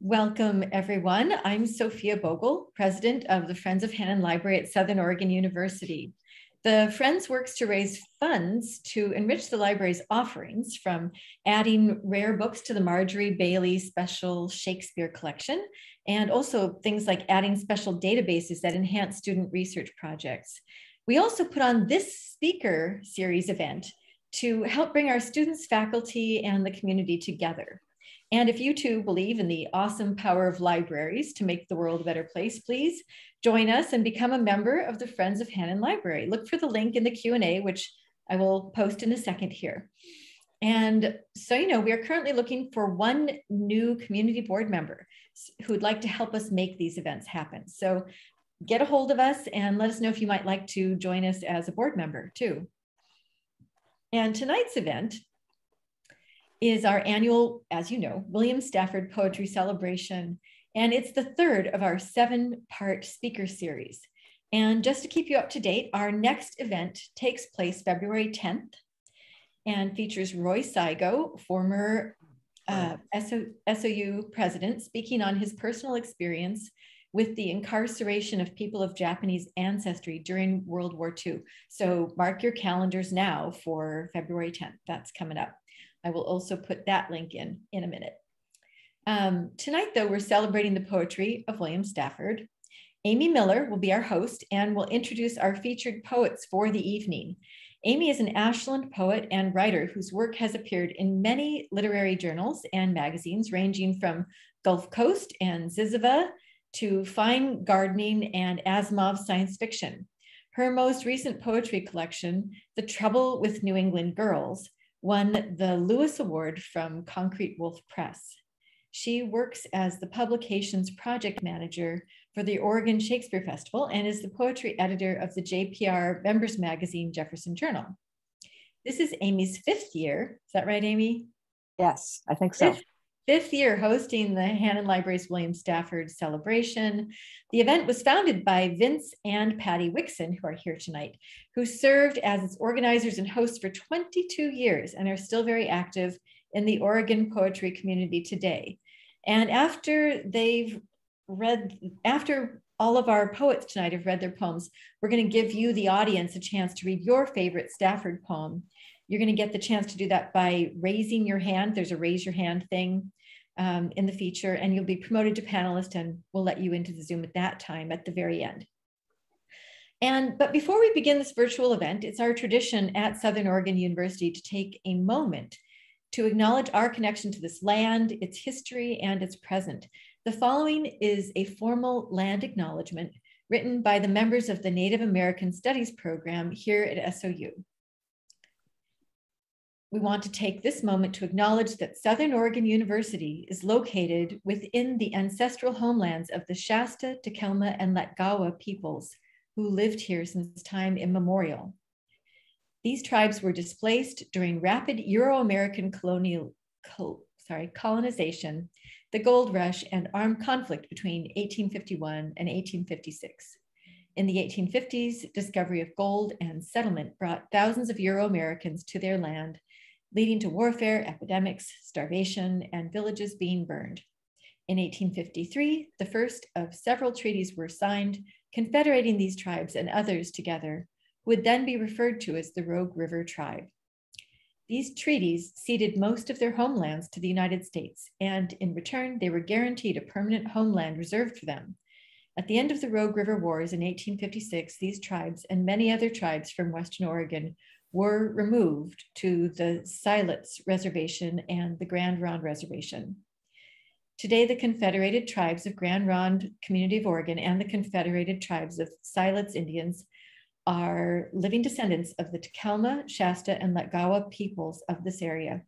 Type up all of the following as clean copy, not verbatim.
Welcome, everyone. I'm Sophia Bogle, president of the Friends of Hannon Library at Southern Oregon University. The Friends works to raise funds to enrich the library's offerings, from adding rare books to the Marjorie Bailey Special Shakespeare Collection, and also things like adding special databases that enhance student research projects. We also put on this speaker series event to help bring our students, faculty, and the community together. And if you too believe in the awesome power of libraries to make the world a better place, please join us and become a member of the Friends of Hannon Library. Look for the link in the Q&A, which I will post in a second here. And so, we are currently looking for one new community board member who would like to help us make these events happen. So get a hold of us and let us know if you might like to join us as a board member too. And tonight's event is our annual, as you know, William Stafford Poetry Celebration. And it's the third of our 7-part speaker series. And just to keep you up to date, our next event takes place February 10th and features Roy Saigo, former SOU president, speaking on his personal experience with the incarceration of people of Japanese ancestry during World War II. So mark your calendars now for February 10th. That's coming up. I will also put that link in a minute. Tonight, though, we're celebrating the poetry of William Stafford. Amy Miller will be our host and will introduce our featured poets for the evening. Amy is an Ashland poet and writer whose work has appeared in many literary journals and magazines, ranging from Gulf Coast and Ziziva to Fine Gardening and Asimov science fiction. Her most recent poetry collection, The Trouble with New England Girls, won the Lewis Award from Concrete Wolf Press. She works as the publication's project manager for the Oregon Shakespeare Festival and is the poetry editor of the JPR members magazine, Jefferson Journal. This is Amy's 5th year. Is that right, Amy? Yes, I think so. Fifth year hosting the Hannon Library's William Stafford celebration. The event was founded by Vince and Patty Wixon, who are here tonight, who served as its organizers and hosts for 22 years and are still very active in the Oregon poetry community today. And after all of our poets tonight have read their poems, we're going to give you, the audience, a chance to read your favorite Stafford poem. You're going to get the chance to do that by raising your hand. There's a raise your hand thing in the feature, and you'll be promoted to panelist, and we'll let you into the Zoom at that time at the very end. But before we begin this virtual event, it's our tradition at Southern Oregon University to take a moment to acknowledge our connection to this land, its history, and its present. The following is a formal land acknowledgement written by the members of the Native American Studies program here at SOU. We want to take this moment to acknowledge that Southern Oregon University is located within the ancestral homelands of the Shasta, Takelma, and Letgawa peoples who lived here since time immemorial. These tribes were displaced during rapid Euro-American colonization, the gold rush, and armed conflict between 1851 and 1856. In the 1850s, discovery of gold and settlement brought thousands of Euro-Americans to their land, leading to warfare, epidemics, starvation, and villages being burned. In 1853, the first of several treaties were signed, confederating these tribes and others together, who would then be referred to as the Rogue River Tribe. These treaties ceded most of their homelands to the United States, and in return, they were guaranteed a permanent homeland reserved for them. At the end of the Rogue River Wars in 1856, these tribes and many other tribes from Western Oregon were removed to the Siletz Reservation and the Grand Ronde Reservation. Today, the Confederated Tribes of Grand Ronde Community of Oregon and the Confederated Tribes of Siletz Indians are living descendants of the Takelma, Shasta, and Letgawa peoples of this area.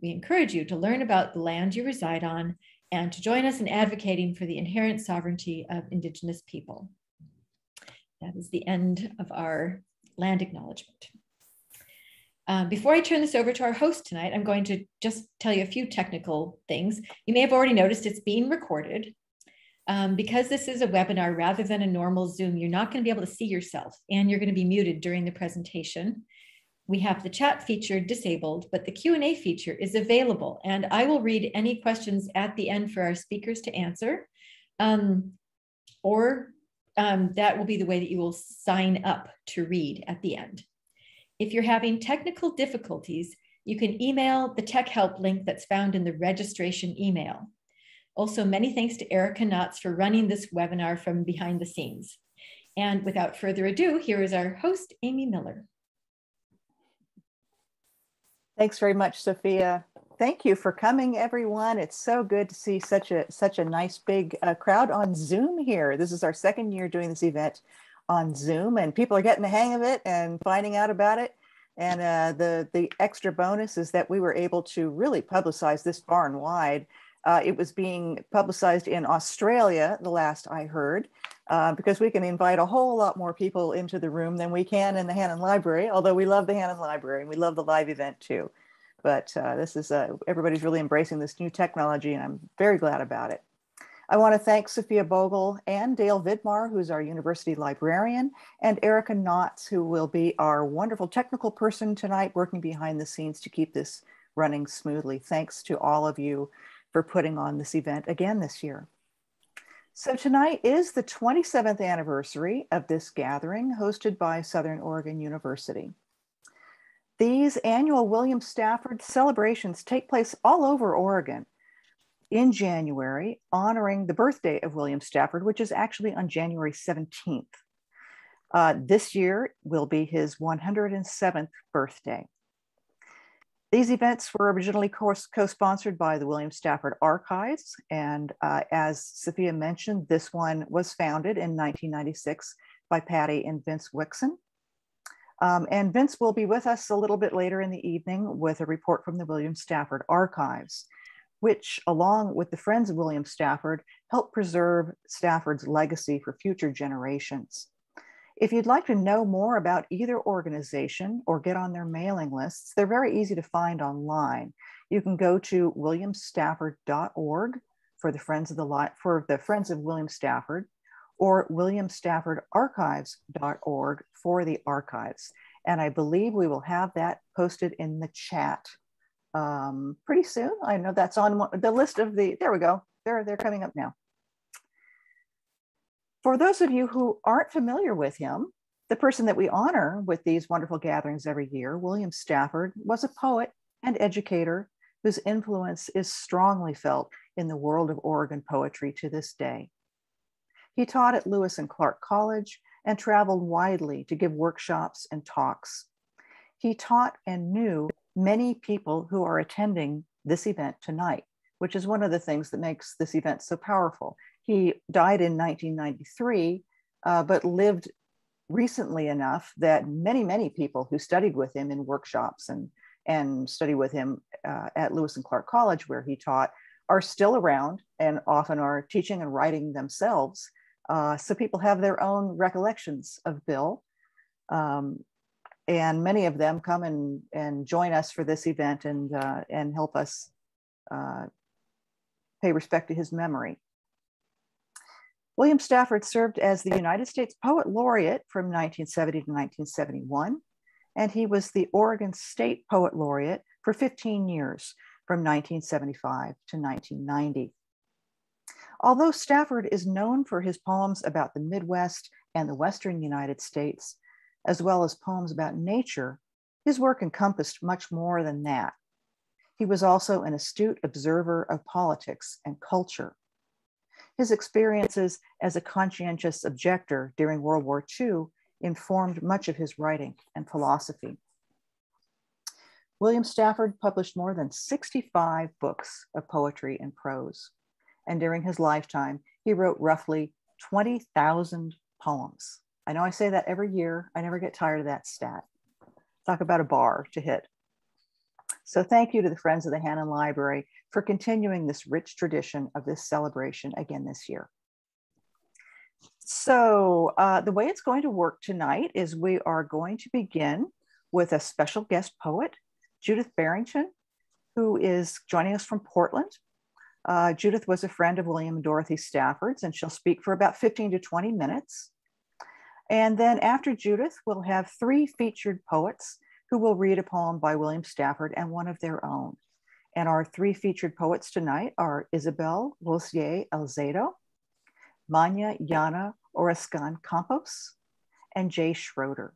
We encourage you to learn about the land you reside on and to join us in advocating for the inherent sovereignty of Indigenous people. That is the end of our land acknowledgement. Before I turn this over to our host tonight, I'm going to just tell you a few technical things. You may have already noticed it's being recorded. Because this is a webinar rather than a normal Zoom, you're not going to be able to see yourself, and you're going to be muted during the presentation. We have the chat feature disabled, but the Q&A feature is available, and I will read any questions at the end for our speakers to answer, or that will be the way that you will sign up to read at the end. If you're having technical difficulties, you can email the tech help link that's found in the registration email. Also, many thanks to Erica Knotts for running this webinar from behind the scenes. And without further ado, here is our host, Amy Miller. Thanks very much, Sophia. Thank you for coming, everyone. It's so good to see such a nice big crowd on Zoom here. This is our second year doing this event on Zoom, and people are getting the hang of it and finding out about it. And the extra bonus is that we were able to really publicize this far and wide. It was being publicized in Australia, the last I heard, because we can invite a whole lot more people into the room than we can in the Hannon Library, although we love the Hannon Library and we love the live event too. But this is, everybody's really embracing this new technology, and I'm very glad about it. I want to thank Sophia Bogle and Dale Vidmar, who's our university librarian, and Erica Knotts, who will be our wonderful technical person tonight, working behind the scenes to keep this running smoothly. Thanks to all of you for putting on this event again this year. So tonight is the 27th anniversary of this gathering hosted by Southern Oregon University. These annual William Stafford celebrations take place all over Oregon in January, honoring the birthday of William Stafford, which is actually on January 17th. This year will be his 107th birthday. These events were originally co-sponsored by the William Stafford Archives. And as Sophia mentioned, this one was founded in 1996 by Patty and Vince Wixon. And Vince will be with us a little bit later in the evening with a report from the William Stafford Archives, which, along with the Friends of William Stafford, help preserve Stafford's legacy for future generations. If you'd like to know more about either organization or get on their mailing lists, they're very easy to find online. You can go to williamstafford.org for the Friends of William Stafford, or williamstaffordarchives.org for the archives. And I believe we will have that posted in the chat pretty soon. I know that's on the list of the, there we go. They're coming up now. For those of you who aren't familiar with him, the person that we honor with these wonderful gatherings every year, William Stafford, was a poet and educator whose influence is strongly felt in the world of Oregon poetry to this day. He taught at Lewis and Clark College and traveled widely to give workshops and talks. He taught and knew many people who are attending this event tonight, which is one of the things that makes this event so powerful. He died in 1993, but lived recently enough that many people who studied with him in workshops and studied with him at Lewis and Clark College, where he taught, are still around and often are teaching and writing themselves. So people have their own recollections of Bill. And many of them come and join us for this event and help us pay respect to his memory. William Stafford served as the United States Poet Laureate from 1970 to 1971, and he was the Oregon State Poet Laureate for 15 years, from 1975 to 1990. Although Stafford is known for his poems about the Midwest and the Western United States, as well as poems about nature, his work encompassed much more than that. He was also an astute observer of politics and culture. His experiences as a conscientious objector during World War II informed much of his writing and philosophy. William Stafford published more than 65 books of poetry and prose, and during his lifetime, he wrote roughly 20,000 poems. I know I say that every year. I never get tired of that stat. Talk about a bar to hit. So thank you to the Friends of the Hannon Library for continuing this rich tradition of this celebration again this year. So the way it's going to work tonight is we are going to begin with a special guest poet, Judith Barrington, who is joining us from Portland. Judith was a friend of William and Dorothy Stafford's, and she'll speak for about 15 to 20 minutes. And then after Judith, we'll have three featured poets who will read a poem by William Stafford and one of their own. And our three featured poets tonight are Isabel Rosier Alzedo, Manya Yana Orezcan Campos, and Jay Schroeder.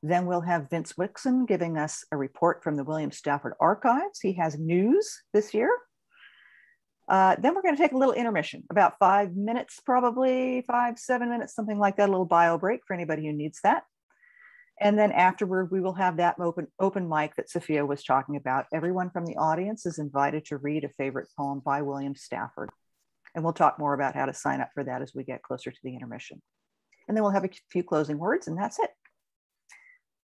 Then we'll have Vince Wixon giving us a report from the William Stafford Archives. He has news this year. Then we're going to take a little intermission, about 5 minutes, probably 5-7 minutes, something like that, a little bio break for anybody who needs that. And then afterward, we will have that open mic that Sophia was talking about. Everyone from the audience is invited to read a favorite poem by William Stafford. And we'll talk more about how to sign up for that as we get closer to the intermission. And then we'll have a few closing words, and that's it.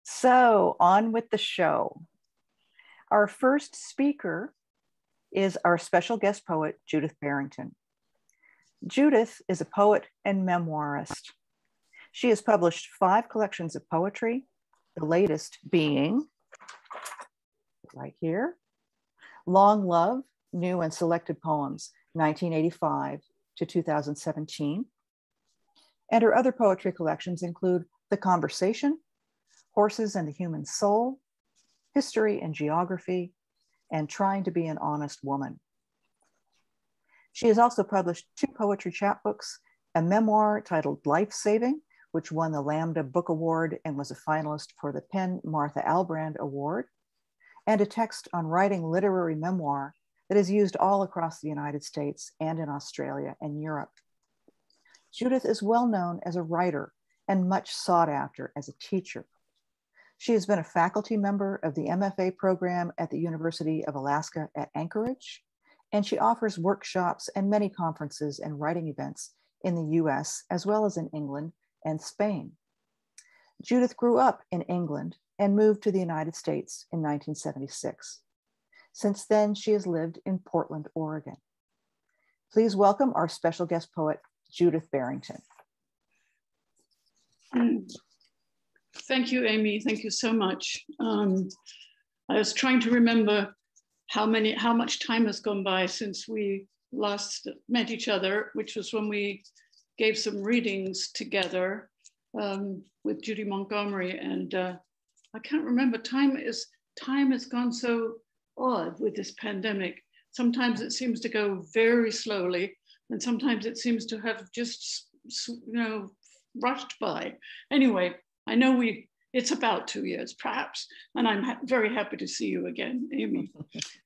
So on with the show. Our first speaker is our special guest poet, Judith Barrington. Judith is a poet and memoirist. She has published 5 collections of poetry, the latest being, right here, Long Love, New and Selected Poems, 1985 to 2017. And her other poetry collections include The Conversation, Horses and the Human Soul, History and Geography, and Trying to Be an Honest Woman. She has also published 2 poetry chapbooks, a memoir titled Life Saving, which won the Lambda Book Award and was a finalist for the Penn Martha Albrand Award, and a text on writing literary memoir that is used all across the United States and in Australia and Europe. Judith is well known as a writer and much sought after as a teacher. She has been a faculty member of the MFA program at the University of Alaska at Anchorage, and she offers workshops and many conferences and writing events in the US, as well as in England and Spain. Judith grew up in England and moved to the United States in 1976. Since then, she has lived in Portland, Oregon. Please welcome our special guest poet, Judith Barrington. Thank you, Amy. Thank you so much. I was trying to remember how much time has gone by since we last met each other, which was when we gave some readings together with Judy Montgomery. And I can't remember, time has gone so odd with this pandemic. Sometimes it seems to go very slowly, and sometimes it seems to have just, rushed by. Anyway, I know it's about 2 years perhaps, and I'm very happy to see you again, Amy.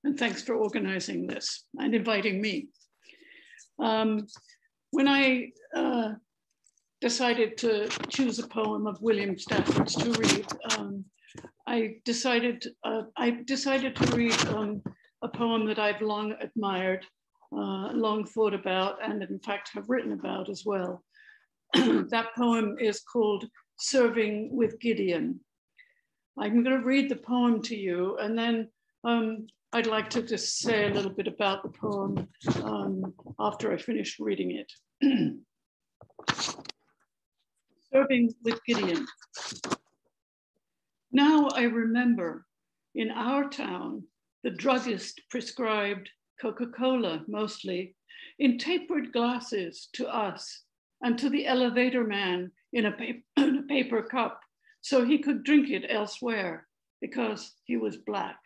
And thanks for organizing this and inviting me. When I decided to choose a poem of William Stafford's to read, I decided to read a poem that I've long admired, long thought about, and in fact have written about as well. That poem is called Serving with Gideon. I'm going to read the poem to you, and then I'd like to just say a little bit about the poem after I finish reading it. Serving with Gideon. Now I remember in our town, the druggist prescribed Coca-Cola mostly in tapered glasses to us and to the elevator man in a paper cup so he could drink it elsewhere because he was Black.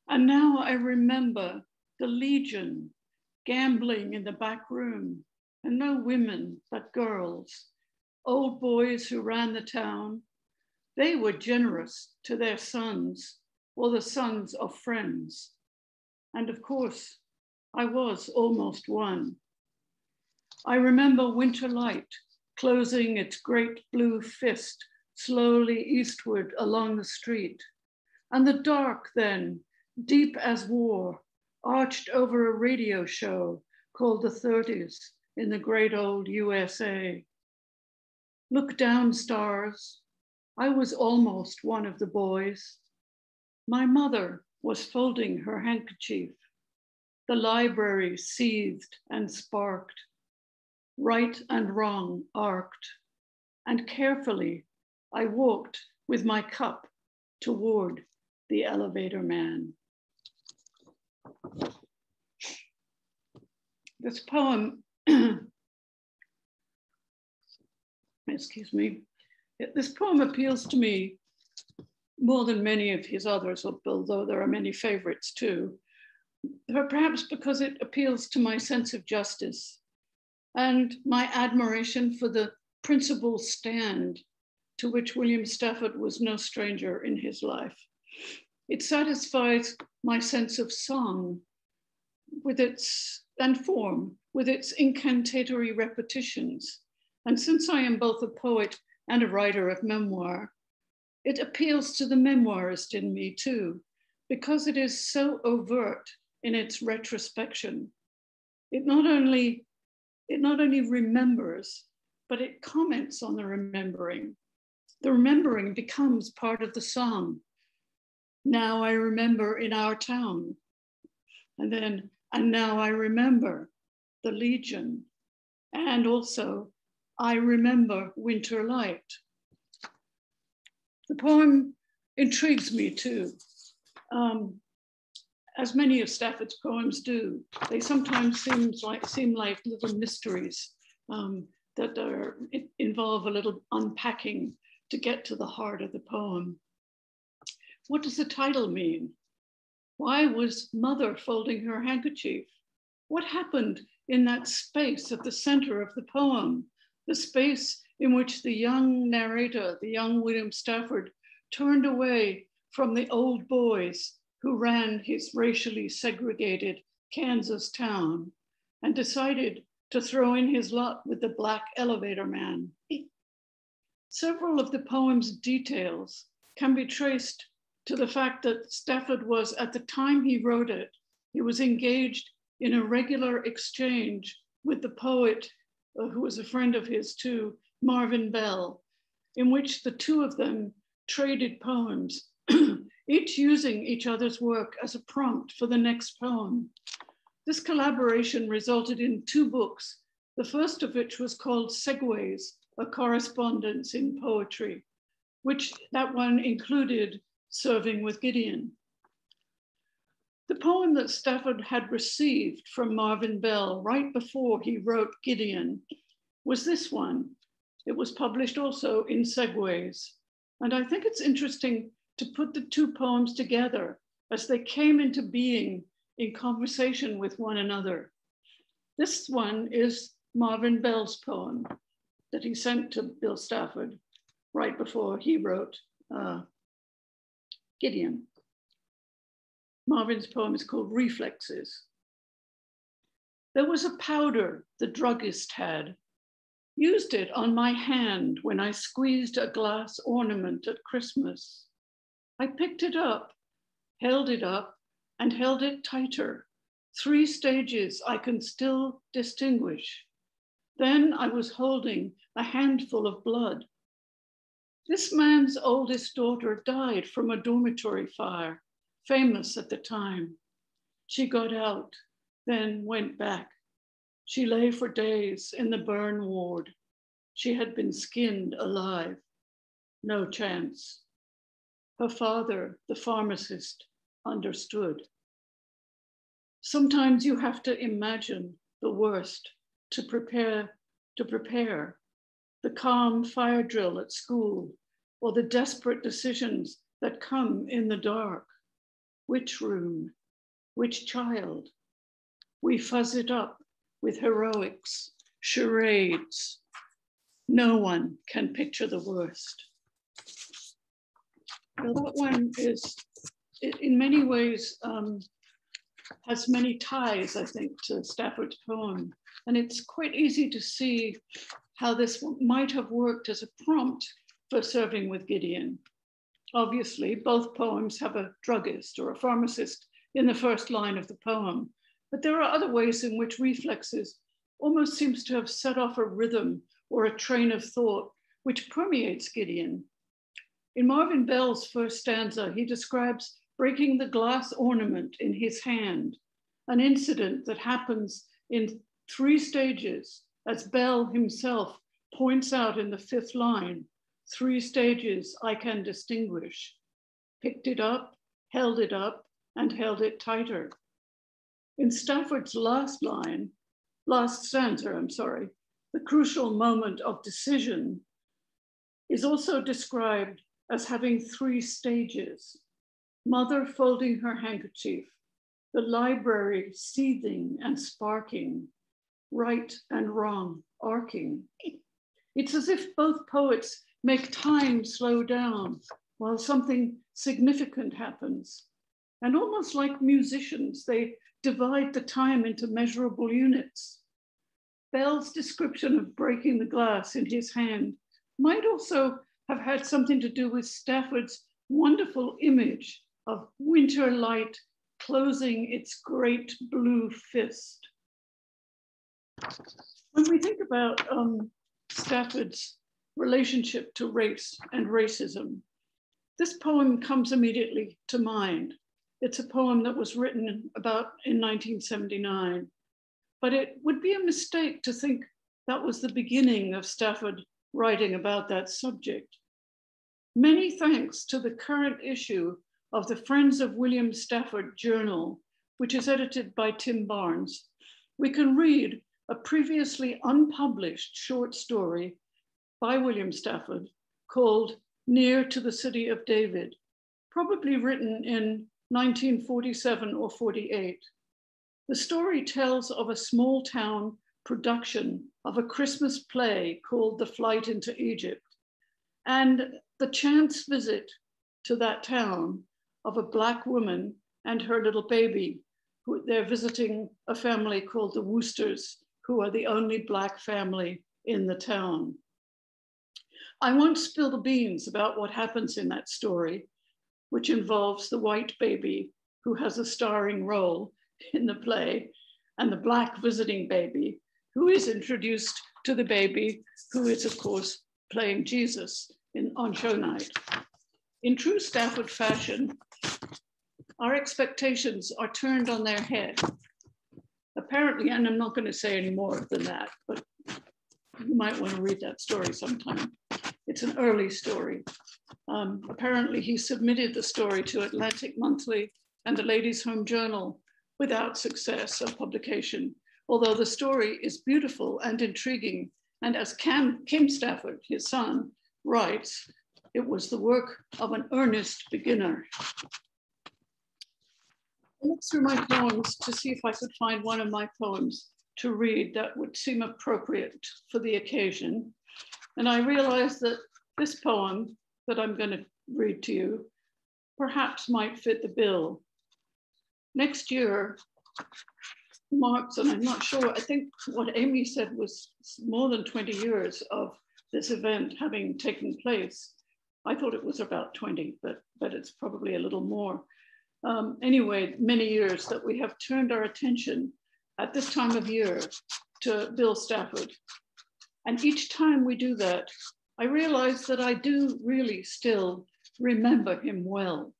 And now I remember the Legion gambling in the back room, and no women but girls, old boys who ran the town. They were generous to their sons or the sons of friends. And of course, I was almost one. I remember winter light closing its great blue fist slowly eastward along the street. And the dark then, deep as war, arched over a radio show called The 30s in the great old USA. Look down, stars. I was almost one of the boys. My mother was folding her handkerchief. The library seethed and sparked. Right and wrong arced. And carefully, I walked with my cup toward the elevator man. This poem, excuse me, this poem appeals to me more than many of his others, although there are many favorites too, perhaps because it appeals to my sense of justice and my admiration for the principled stand to which William Stafford was no stranger in his life. It satisfies my sense of song and form with its incantatory repetitions. And since I am both a poet and a writer of memoir, it appeals to the memoirist in me too, because it is so overt in its retrospection. It not only remembers, but it comments on the remembering. The remembering becomes part of the song. Now I remember in our town. And now I remember the Legion. And also, I remember Winter Light. The poem intrigues me too. As many of Stafford's poems do, they sometimes seem like little mysteries that involve a little unpacking to get to the heart of the poem. What does the title mean? Why was Mother folding her handkerchief? What happened in that space at the center of the poem, the space in which the young narrator, the young William Stafford, turned away from the old boys who ran his racially segregated Kansas town and decided to throw in his lot with the Black elevator man? Several of the poem's details can be traced to the fact that Stafford was, at the time he wrote it, he was engaged in a regular exchange with the poet who was a friend of his too, Marvin Bell, in which the two of them traded poems, each using each other's work as a prompt for the next poem. This collaboration resulted in 2 books, the first of which was called Segues, a correspondence in poetry, which that one included Serving with Gideon. The poem that Stafford had received from Marvin Bell right before he wrote Gideon was this one. It was published also in Segues. And I think it's interesting to put the 2 poems together as they came into being in conversation with one another. This one is Marvin Bell's poem that he sent to Bill Stafford right before he wrote Gideon. Marvin's poem is called Reflexes. There was a powder the druggist had. Used it on my hand when I squeezed a glass ornament at Christmas. I picked it up, held it up, and held it tighter. 3 stages I can still distinguish. Then I was holding a handful of blood. This man's oldest daughter died from a dormitory fire, famous at the time. She got out, then went back. She lay for days in the burn ward. She had been skinned alive. No chance. Her father, the pharmacist, understood. Sometimes you have to imagine the worst to prepare the calm fire drill at school, or the desperate decisions that come in the dark. Which room? Which child? We fuzz it up with heroics, charades. No one can picture the worst. Now that one is, in many ways, has many ties, I think, to Stafford's poem. And it's quite easy to see how this might have worked as a prompt for Serving with Gideon. Obviously, both poems have a druggist or a pharmacist in the first line of the poem, but there are other ways in which Reflexes almost seems to have set off a rhythm or a train of thought which permeates Gideon. In Marvin Bell's first stanza, he describes breaking the glass ornament in his hand, an incident that happens in 3 stages, as Bell himself points out in the 5th line. 3 stages I can distinguish. Picked it up, and held it tighter. In Stafford's last stanza, the crucial moment of decision is also described as having three stages: mother folding her handkerchief, the library seething and sparking, right and wrong arcing. It's as if both poets make time slow down while something significant happens. And almost like musicians, they divide the time into measurable units. Bell's description of breaking the glass in his hand might also have had something to do with Stafford's wonderful image of winter light closing its great blue fist. When we think about Stafford's relationship to race and racism, this poem comes immediately to mind. It's a poem that was written about in 1979, but it would be a mistake to think that was the beginning of Stafford writing about that subject. Many thanks to the current issue of the Friends of William Stafford Journal, which is edited by Tim Barnes, we can read a previously unpublished short story by William Stafford called Near to the City of David, probably written in 1947 or 48. The story tells of a small town production of a Christmas play called The Flight into Egypt, and the chance visit to that town of a Black woman and her little baby. They're visiting a family called the Woosters, who are the only Black family in the town. I won't spill the beans about what happens in that story, which involves the white baby who has a starring role in the play, and the Black visiting baby who is introduced to the baby, who is, of course, playing Jesus on show night. In true Stafford fashion, our expectations are turned on their head. Apparently, and I'm not going to say any more than that, but you might want to read that story sometime. It's an early story. Apparently, he submitted the story to Atlantic Monthly and the Ladies' Home Journal without success of publication, although the story is beautiful and intriguing. And as Kim Stafford, his son, writes, it was the work of an earnest beginner. I looked through my poems to see if I could find one of my poems to read that would seem appropriate for the occasion. And I realized that this poem that I'm going to read to you perhaps might fit the bill. Next year marks, and I'm not sure, I think what Amy said was more than 20 years of this event having taken place. I thought it was about 20, but it's probably a little more. Anyway, many years that we have turned our attention at this time of year to Bill Stafford. And each time we do that, I realize that I do really still remember him well.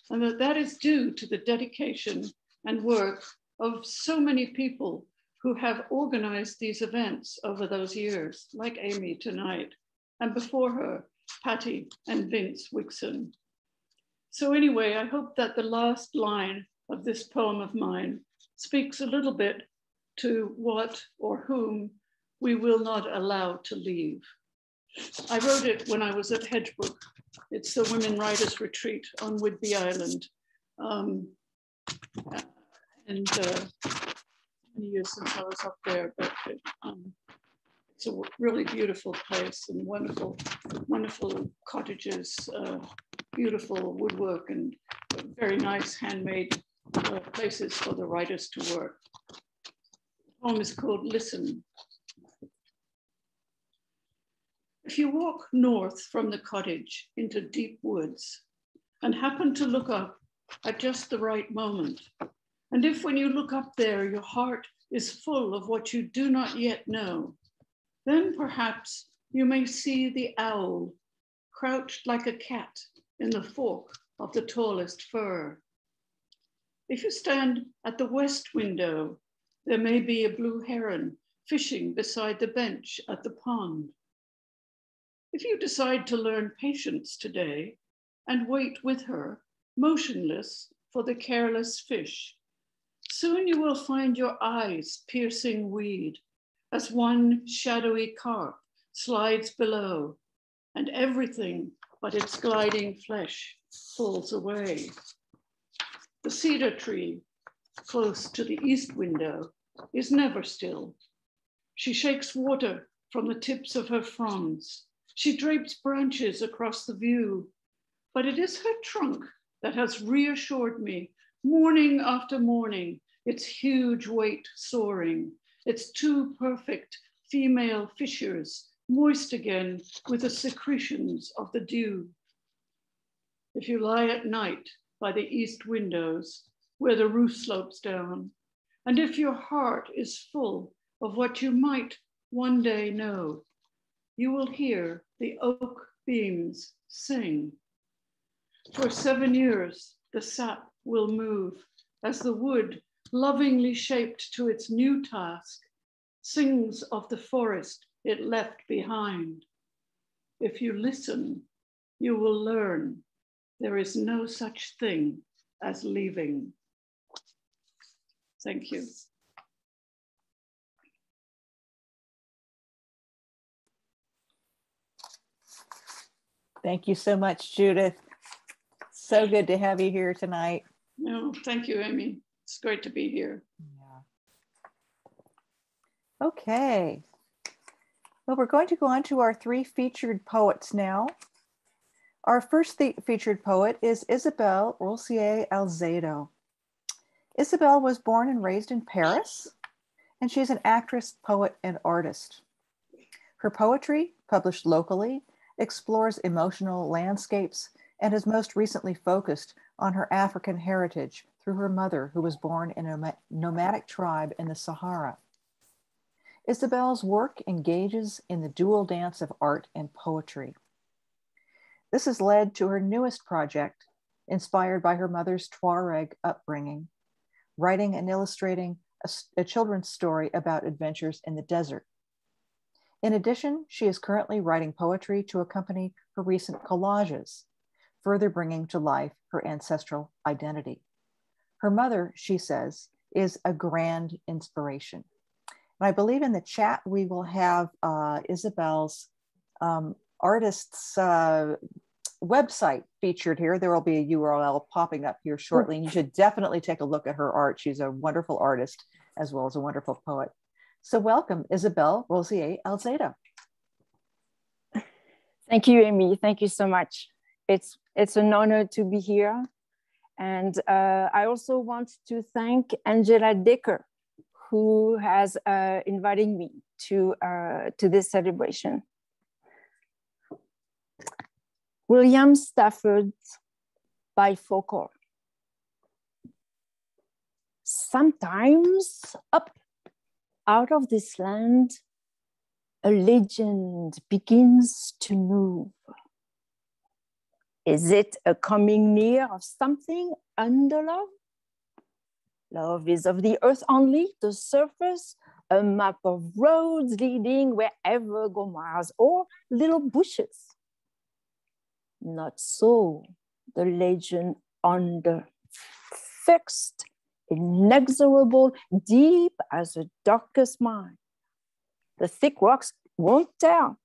And that is due to the dedication and work of so many people who have organized these events over those years, like Amy tonight, and before her, Patty and Vince Wixon. So anyway, I hope that the last line of this poem of mine speaks a little bit to what or whom we will not allow to leave. I wrote it when I was at Hedgebrook. It's the Women Writers Retreat on Whidbey Island. Many years since I was up there, but it's a really beautiful place and wonderful, wonderful cottages, beautiful woodwork, and very nice handmade places for the writers to work. The poem is called Listen. If you walk north from the cottage into deep woods and happen to look up at just the right moment, and if when you look up there, your heart is full of what you do not yet know, then perhaps you may see the owl crouched like a cat in the fork of the tallest fir. If you stand at the west window, there may be a blue heron fishing beside the bench at the pond. If you decide to learn patience today and wait with her, motionless for the careless fish, soon you will find your eyes piercing weed as one shadowy carp slides below, and everything but its gliding flesh falls away. The cedar tree, close to the east window, is never still. She shakes water from the tips of her fronds. She drapes branches across the view, but it is her trunk that has reassured me morning after morning, its huge weight soaring, its two perfect female fissures moist again with the secretions of the dew. If you lie at night by the east windows where the roof slopes down, and if your heart is full of what you might one day know, you will hear the oak beams sing. For 7 years, the sap will move as the wood, lovingly shaped to its new task, sings of the forest it left behind. If you listen, you will learn there is no such thing as leaving. Thank you. Thank you so much, Judith. So good to have you here tonight. No, thank you, Amy. It's great to be here. Yeah. Okay. Well, we're going to go on to our 3 featured poets now. Our first featured poet is Isabelle Rolsier-Alzado. Isabelle was born and raised in Paris, and she's an actress, poet, and artist. Her poetry, published locally, explores emotional landscapes and has most recently focused on her African heritage through her mother, who was born in a nomadic tribe in the Sahara. Isabelle's work engages in the dual dance of art and poetry. This has led to her newest project, inspired by her mother's Tuareg upbringing, writing and illustrating a children's story about adventures in the desert. In addition, she is currently writing poetry to accompany her recent collages, further bringing to life her ancestral identity. Her mother, she says, is a grand inspiration. And I believe in the chat, we will have Isabelle's artist's website featured here. There will be a URL popping up here shortly, and you should definitely take a look at her art. She's a wonderful artist as well as a wonderful poet. So welcome, Isabelle Rolsier-Alzado. Thank you, Amy. Thank you so much. It's an honor to be here. And I also want to thank Angela Decker, who has invited me to this celebration. William Stafford bifocal. Sometimes up out of this land, a legend begins to move. Is it a coming near of something under love? Love is of the earth only, the surface, a map of roads leading wherever go miles, or little bushes. Not so, the legend under, fixed, inexorable, deep as the darkest mine. The thick rocks won't tell.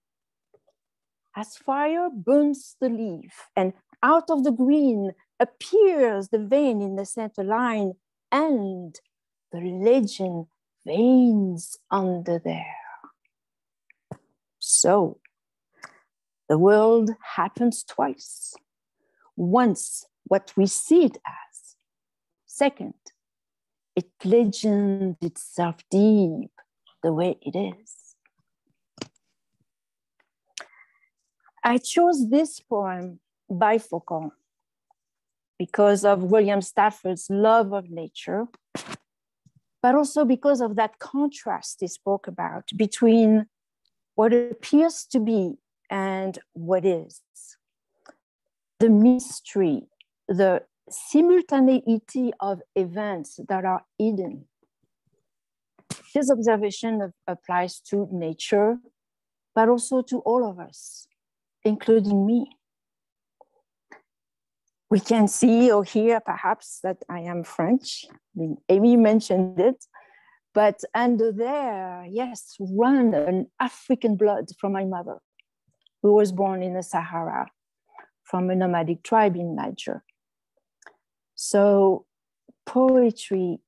As fire burns the leaf, and out of the green appears the vein in the center line, and the legend veins under there. So, the world happens twice. Once, what we see it as. Second, it legends itself deep the way it is. I chose this poem, Bifocal, because of William Stafford's love of nature, but also because of that contrast he spoke about between what appears to be and what is. The mystery, the simultaneity of events that are hidden. This observation applies to nature, but also to all of us, including me. We can see or hear perhaps that I am French. I mean, Amy mentioned it, but under there, yes, run an African blood from my mother, who was born in the Sahara, from a nomadic tribe in Niger. So poetry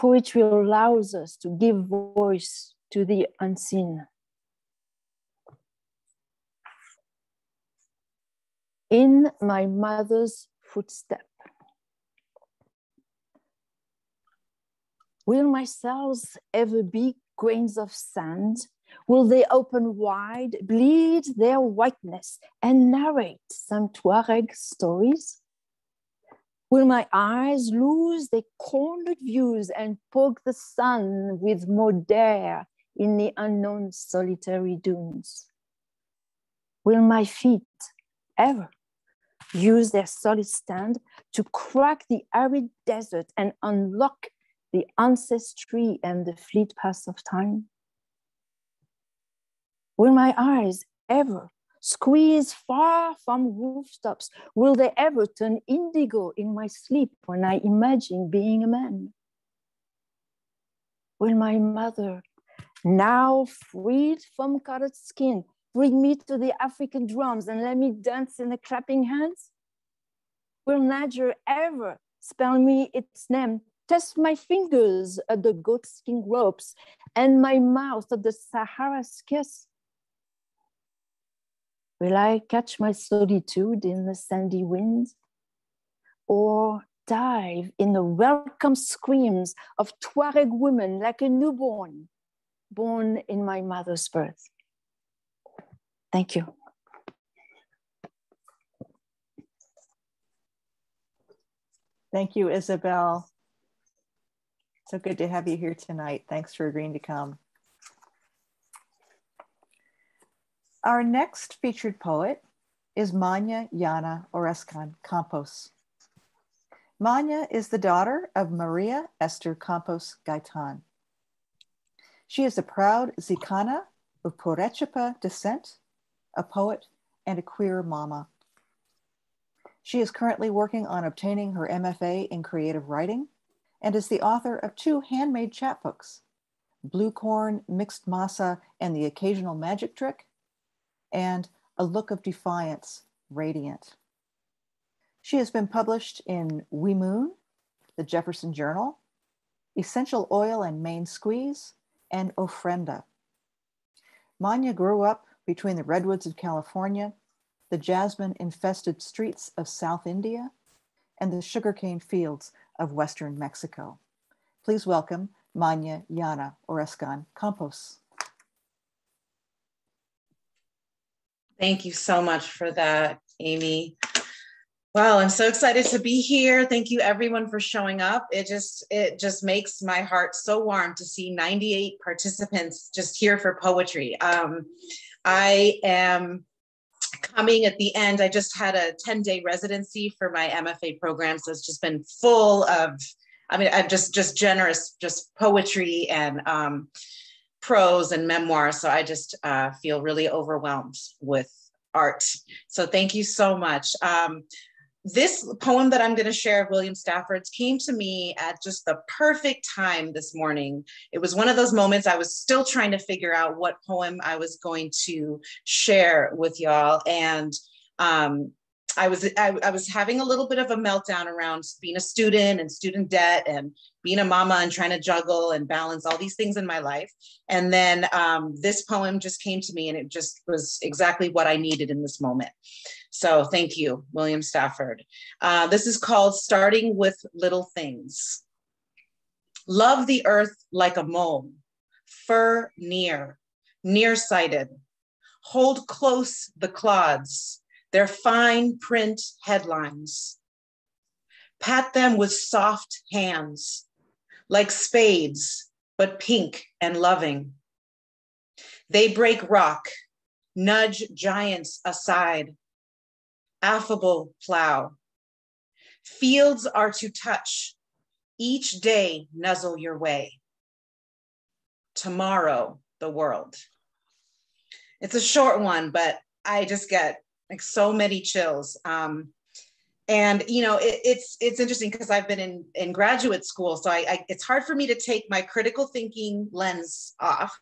allows us to give voice to the unseen. In my mother's footstep, will my cells ever be grains of sand? Will they open wide, bleed their whiteness, and narrate some Tuareg stories? Will my eyes lose their cornered views and poke the sun with more dare in the unknown solitary dunes? Will my feet ever use their solid stand to crack the arid desert and unlock the ancestry and the fleet paths of time? Will my eyes ever squeeze far from rooftops? Will they ever turn indigo in my sleep when I imagine being a man? Will my mother, now freed from colored skin, bring me to the African drums and let me dance in the clapping hands? Will Niger ever spell me its name, test my fingers at the goatskin ropes and my mouth at the Sahara's kiss? Will I catch my solitude in the sandy wind, or dive in the welcome screams of Tuareg women like a newborn, born in my mother's birth? Thank you. Thank you, Isabel. So good to have you here tonight. Thanks for agreeing to come. Our next featured poet is Manya Yana Orezcan Campos. Manya is the daughter of Maria Esther Campos Gaitan. She is a proud Zicana of Purechepa descent, a poet, and a queer mama. She is currently working on obtaining her MFA in creative writing and is the author of 2 handmade chapbooks, Blue Corn, Mixed Masa, and the Occasional Magic Trick, and A Look of Defiance, Radiant. She has been published in We Moon, the Jefferson Journal, Essential Oil and Main Squeeze, and Ofrenda. Manya grew up between the redwoods of California, the jasmine-infested streets of South India, and the sugarcane fields of Western Mexico. Please welcome Manya Yana Orezcan Campos. Thank you so much for that, Amy. Wow, I'm so excited to be here. Thank you everyone for showing up. It just makes my heart so warm to see 98 participants just here for poetry. I am coming at the end. I just had a 10-day residency for my MFA program, so it's just been full of, I'm just generous, just poetry and prose and memoir. So I just feel really overwhelmed with art. So thank you so much. This poem that I'm going to share of William Stafford's came to me at just the perfect time this morning. It was one of those moments I was still trying to figure out what poem I was going to share with y'all. And I was having a little bit of a meltdown around being a student and student debt and being a mama and trying to juggle and balance all these things in my life. And then this poem just came to me, and it just was exactly what I needed in this moment. So thank you, William Stafford. This is called Starting with Little Things. Love the earth like a mole, fur nearsighted. Hold close the clods, their fine print headlines. Pat them with soft hands, like spades, but pink and loving. They break rock, nudge giants aside. Affable plow. Fields are to touch, each day nuzzle your way. Tomorrow, the world. It's a short one, but I just get like so many chills. And you know, it's interesting because I've been in graduate school, so it's hard for me to take my critical thinking lens off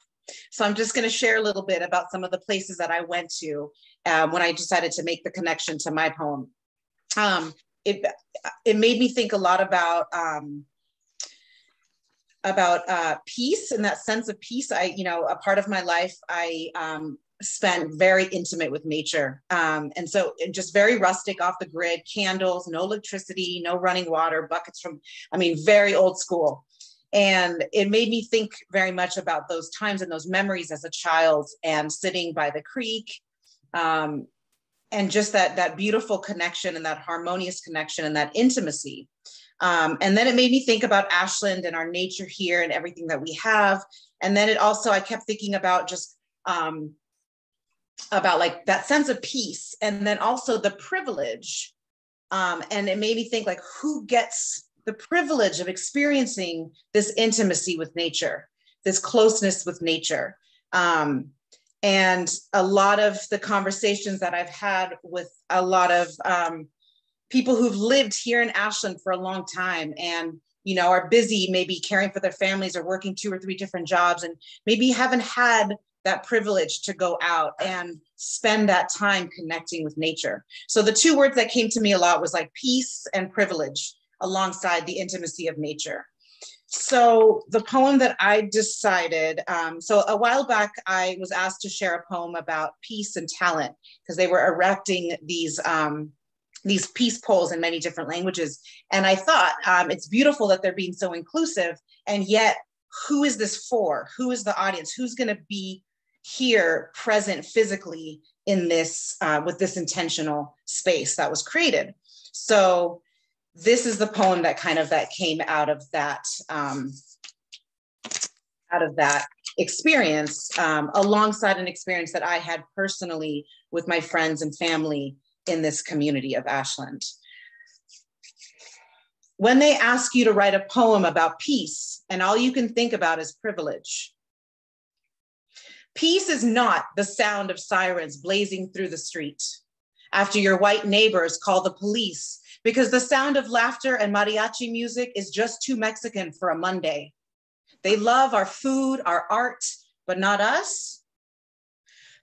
So I'm just going to share a little bit about some of the places that I went to when I decided to make the connection to my poem. It made me think a lot about peace, and that sense of peace. A part of my life, I spent very intimate with nature. And so just very rustic, off the grid, candles, no electricity, no running water, buckets from, very old school. And it made me think very much about those times and those memories as a child, and sitting by the creek, and just that beautiful connection and that harmonious connection and that intimacy. And then it made me think about Ashland and our nature here and everything that we have. And then I kept thinking about just about like that sense of peace, and then also the privilege. And it made me think, like, who gets the privilege of experiencing this intimacy with nature, this closeness with nature. And a lot of the conversations that I've had with a lot of people who've lived here in Ashland for a long time, and are busy, maybe caring for their families or working 2 or 3 different jobs, and maybe haven't had that privilege to go out and spend that time connecting with nature. So the 2 words that came to me a lot was like peace and privilege, alongside the intimacy of nature. So the poem that I decided, so a while back, I was asked to share a poem about peace and talent, because they were erecting these peace poles in many different languages. And I thought, it's beautiful that they're being so inclusive, and yet who is this for? Who is the audience? Who's gonna be here present physically in this, with this intentional space that was created? So this is the poem that came out of that experience, alongside an experience that I had personally with my friends and family in this community of Ashland. When they ask you to write a poem about peace, and all you can think about is privilege. Peace is not the sound of sirens blazing through the street after your white neighbors call the police because the sound of laughter and mariachi music is just too Mexican for a Monday. They love our food, our art, but not us.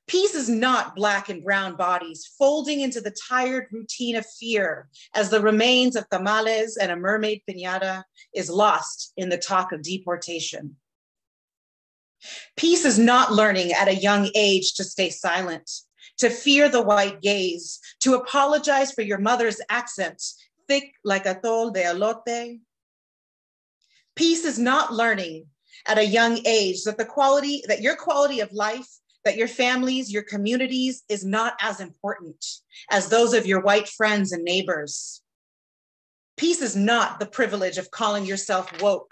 Peace is not Black and brown bodies folding into the tired routine of fear as the remains of tamales and a mermaid piñata is lost in the talk of deportation. Peace is not learning at a young age to stay silent, to fear the white gaze, to apologize for your mother's accent, thick like atol de elote. Peace is not learning at a young age that your quality of life, that your families, your communities is not as important as those of your white friends and neighbors. Peace is not the privilege of calling yourself woke,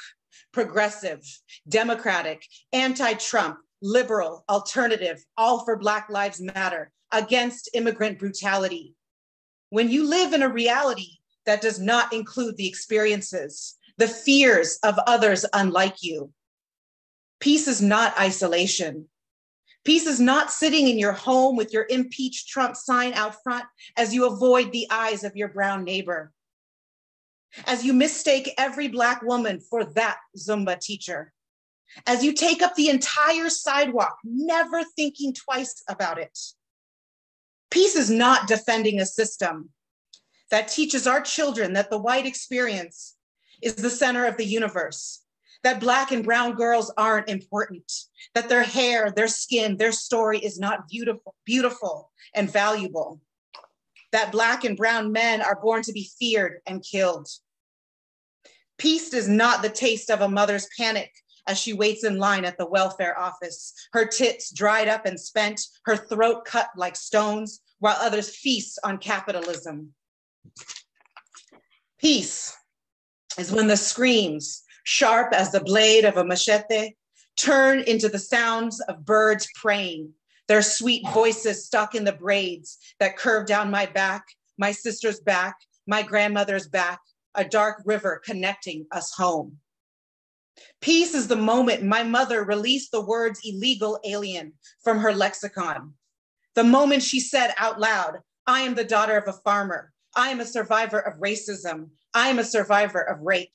progressive, democratic, anti-Trump, liberal, alternative, all for Black Lives Matter, against immigrant brutality. When you live in a reality that does not include the experiences, the fears of others unlike you. Peace is not isolation. Peace is not sitting in your home with your impeach Trump sign out front as you avoid the eyes of your brown neighbor. As you mistake every Black woman for that Zumba teacher. As you take up the entire sidewalk, never thinking twice about it. Peace is not defending a system that teaches our children that the white experience is the center of the universe, that Black and brown girls aren't important, that their hair, their skin, their story is not beautiful and valuable, that Black and brown men are born to be feared and killed. Peace is not the taste of a mother's panic as she waits in line at the welfare office, her tits dried up and spent, her throat cut like stones, while others feast on capitalism. Peace is when the screams, sharp as the blade of a machete, turn into the sounds of birds praying, their sweet voices stuck in the braids that curve down my back, my sister's back, my grandmother's back, a dark river connecting us home. Peace is the moment my mother released the words illegal alien from her lexicon. The moment she said out loud, I am the daughter of a farmer. I am a survivor of racism. I am a survivor of rape.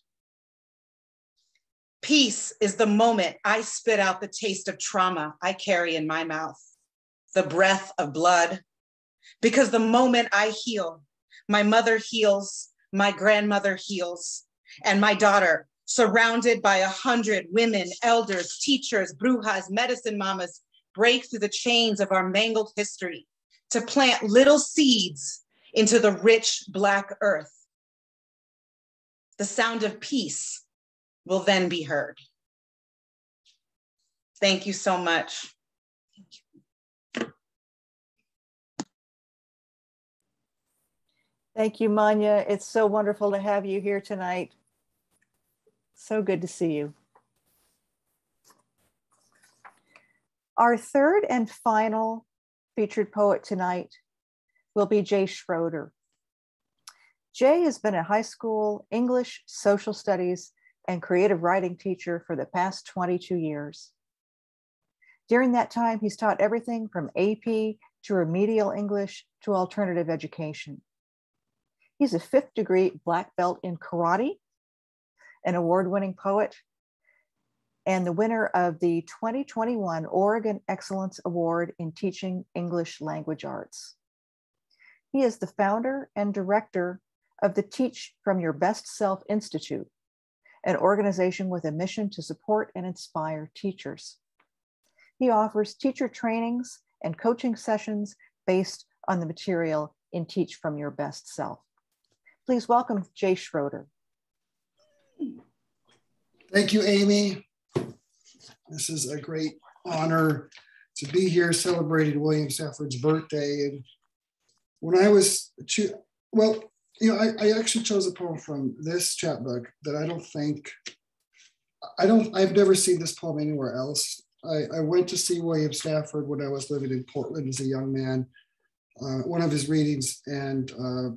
Peace is the moment I spit out the taste of trauma I carry in my mouth, the breath of blood. Because the moment I heal, my mother heals, my grandmother heals, and my daughter, surrounded by 100 women, elders, teachers, brujas, medicine mamas, break through the chains of our mangled history to plant little seeds into the rich Black earth. The sound of peace will then be heard. Thank you so much. Thank you, Manya. It's so wonderful to have you here tonight. So good to see you. Our third and final featured poet tonight will be Jay Schroeder. Jay has been a high school English, social studies, and creative writing teacher for the past 22 years. During that time, he's taught everything from AP to remedial English to alternative education. He's a 5th degree Black belt in karate, an award-winning poet, and the winner of the 2021 Oregon Excellence Award in Teaching English Language Arts. He is the founder and director of the Teach from Your Best Self Institute, an organization with a mission to support and inspire teachers. He offers teacher trainings and coaching sessions based on the material in Teach from Your Best Self. Please welcome Jay Schroeder. Thank you, Amy. This is a great honor to be here celebrating William Stafford's birthday. And when I was, I actually chose a poem from this chapbook that I've never seen this poem anywhere else. I went to see William Stafford when I was living in Portland as a young man, one of his readings, and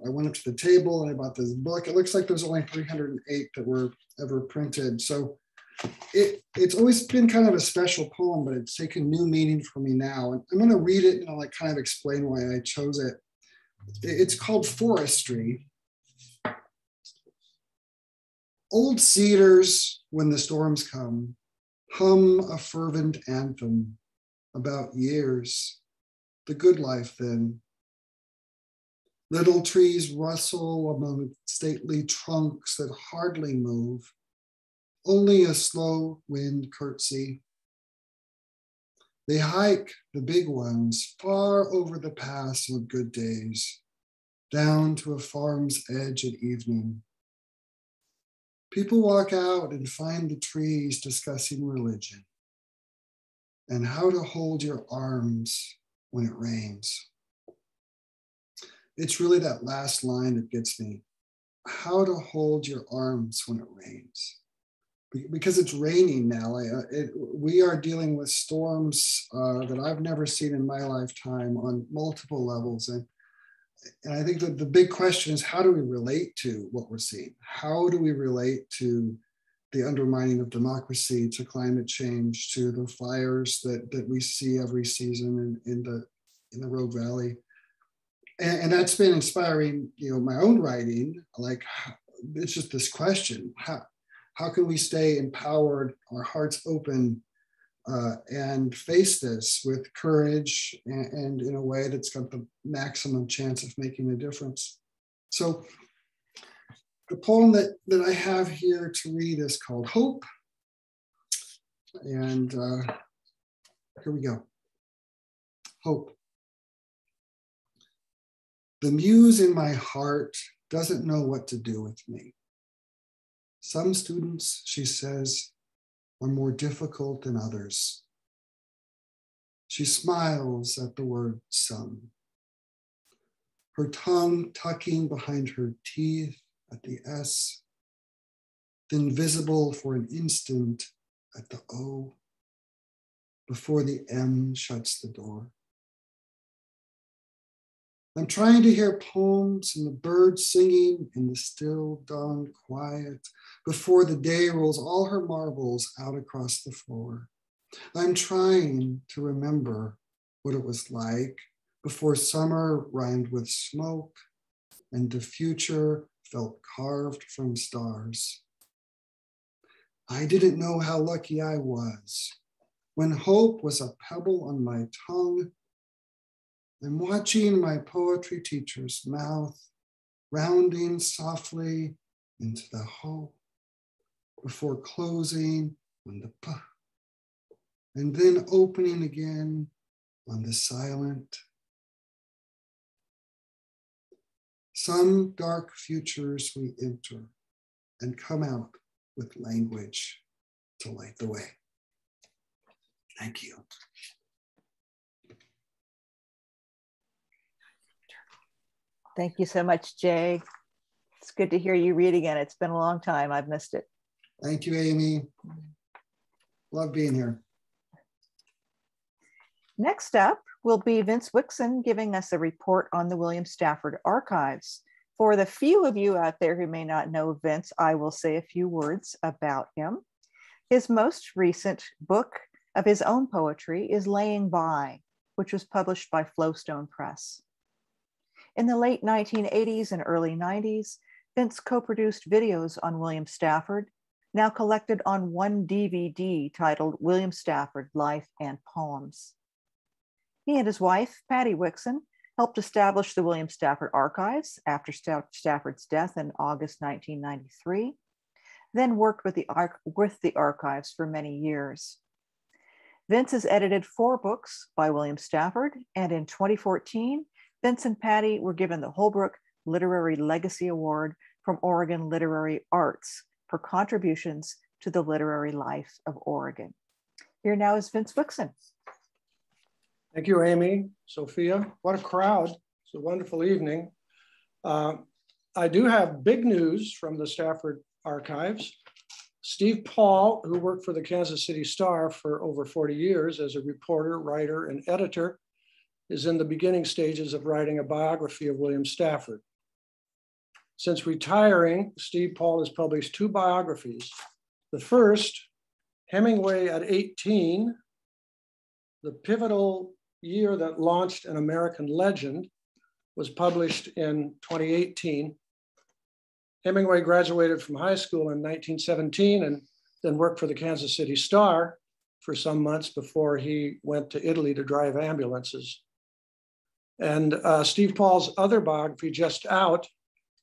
I went up to the table and I bought this book. It looks like there's only 308 that were ever printed. So it's always been kind of a special poem, but it's taken new meaning for me now. And I'm going to read it and I'll kind of explain why I chose it. It's called Forestry. Old cedars, when the storms come, hum a fervent anthem about years, the good life then. Little trees rustle among stately trunks that hardly move, only a slow wind curtsy. They hike, the big ones, far over the pass of good days, down to a farm's edge at evening. People walk out and find the trees discussing religion and how to hold your arms when it rains. It's really that last line that gets me. How to hold your arms when it rains. Because it's raining now. We are dealing with storms that I've never seen in my lifetime on multiple levels. And I think that the big question is, how do we relate to what we're seeing? How do we relate to the undermining of democracy, to climate change, to the fires that we see every season in the Rogue Valley? And that's been inspiring, my own writing. Like, it's just this question: how can we stay empowered, our hearts open, and face this with courage and in a way that's got the maximum chance of making a difference? So the poem that I have here to read is called Hope. And here we go. Hope. The muse in my heart doesn't know what to do with me. Some students, she says, are more difficult than others. She smiles at the word some, her tongue tucking behind her teeth at the S, then visible for an instant at the O, before the M shuts the door. I'm trying to hear poems and the birds singing in the still dawn quiet before the day rolls all her marbles out across the floor. I'm trying to remember what it was like before summer rhymed with smoke and the future felt carved from stars. I didn't know how lucky I was. When hope was a pebble on my tongue, I'm watching my poetry teacher's mouth rounding softly into the hope before closing on the puh, and then opening again on the silent. Some dark futures we enter and come out with language to light the way. Thank you. Thank you so much, Jay. It's good to hear you read again. It's been a long time. I've missed it. Thank you, Amy. Love being here. Next up will be Vince Wixon giving us a report on the William Stafford archives. For the few of you out there who may not know Vince, I will say a few words about him. His most recent book of his own poetry is Laying By, which was published by Flowstone Press. In the late 1980s and early 90s, Vince co-produced videos on William Stafford, now collected on one DVD titled William Stafford, Life and Poems. He and his wife, Patty Wixon, helped establish the William Stafford Archives after Stafford's death in August 1993, then worked with the archives for many years. Vince has edited 4 books by William Stafford, and in 2014, Vince and Patty were given the Holbrook Literary Legacy Award from Oregon Literary Arts for contributions to the literary life of Oregon. Here now is Vince Wixon. Thank you, Amy, Sophia. What a crowd. It's a wonderful evening. I do have big news from the Stafford archives. Steve Paul, who worked for the Kansas City Star for over 40 years as a reporter, writer, and editor, is in the beginning stages of writing a biography of William Stafford. Since retiring, Steve Paul has published 2 biographies. The first, Hemingway at 18, the pivotal year that launched an American legend, was published in 2018. Hemingway graduated from high school in 1917 and then worked for the Kansas City Star for some months before he went to Italy to drive ambulances. And Steve Paul's other biography, just out,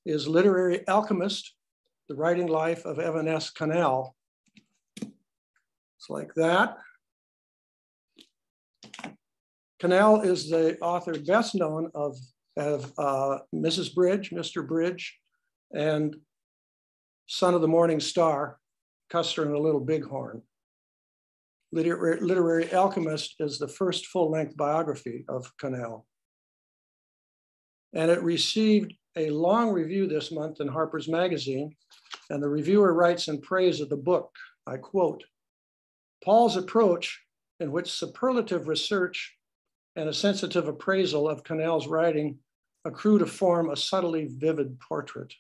is Literary Alchemist, The Writing Life of Evan S. Cannell. It's like that. Cannell is the author best known of Mrs. Bridge, Mr. Bridge, and Son of the Morning Star, Custer and the Little Bighorn. Literary Alchemist is the first full-length biography of Cannell. And it received a long review this month in Harper's Magazine, and the reviewer writes in praise of the book, I quote, "Paul's approach, in which superlative research and a sensitive appraisal of Cannell's writing accrue to form a subtly vivid portrait.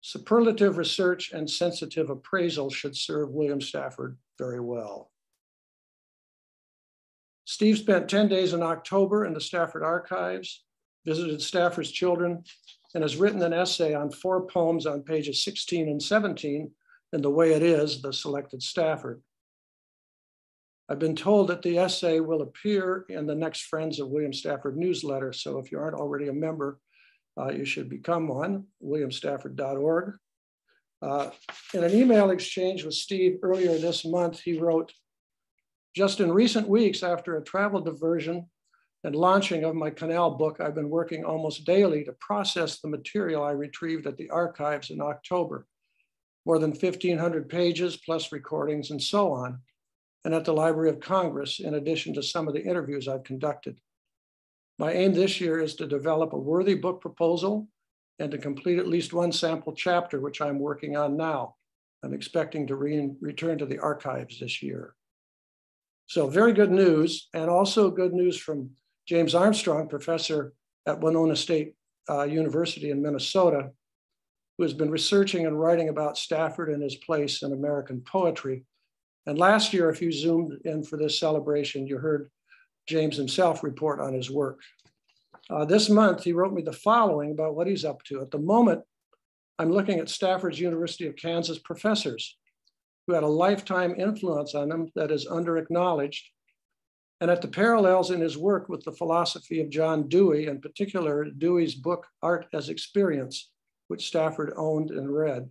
Superlative research and sensitive appraisal should serve William Stafford very well." Steve spent 10 days in October in the Stafford archives, visited Stafford's children, and has written an essay on 4 poems on pages 16 and 17 in The Way It Is, the Selected Stafford. I've been told that the essay will appear in the next Friends of William Stafford newsletter, so if you aren't already a member, you should become one, williamstafford.org. In an email exchange with Steve earlier this month, he wrote, "Just in recent weeks, after a travel diversion and launching of my Cannell book, I've been working almost daily to process the material I retrieved at the archives in October, more than 1,500 pages plus recordings and so on, and at the Library of Congress, in addition to some of the interviews I've conducted. My aim this year is to develop a worthy book proposal and to complete at least one sample chapter, which I'm working on now. I'm expecting to return to the archives this year." So very good news, and also good news from James Armstrong, professor at Winona State University in Minnesota, who has been researching and writing about Stafford and his place in American poetry. And last year, if you zoomed in for this celebration, you heard James himself report on his work. This month, he wrote me the following about what he's up to. At the moment, I'm looking at Stafford's University of Kansas professors who had a lifetime influence on him that is under-acknowledged, and at the parallels in his work with the philosophy of John Dewey, in particular Dewey's book, Art as Experience, which Stafford owned and read.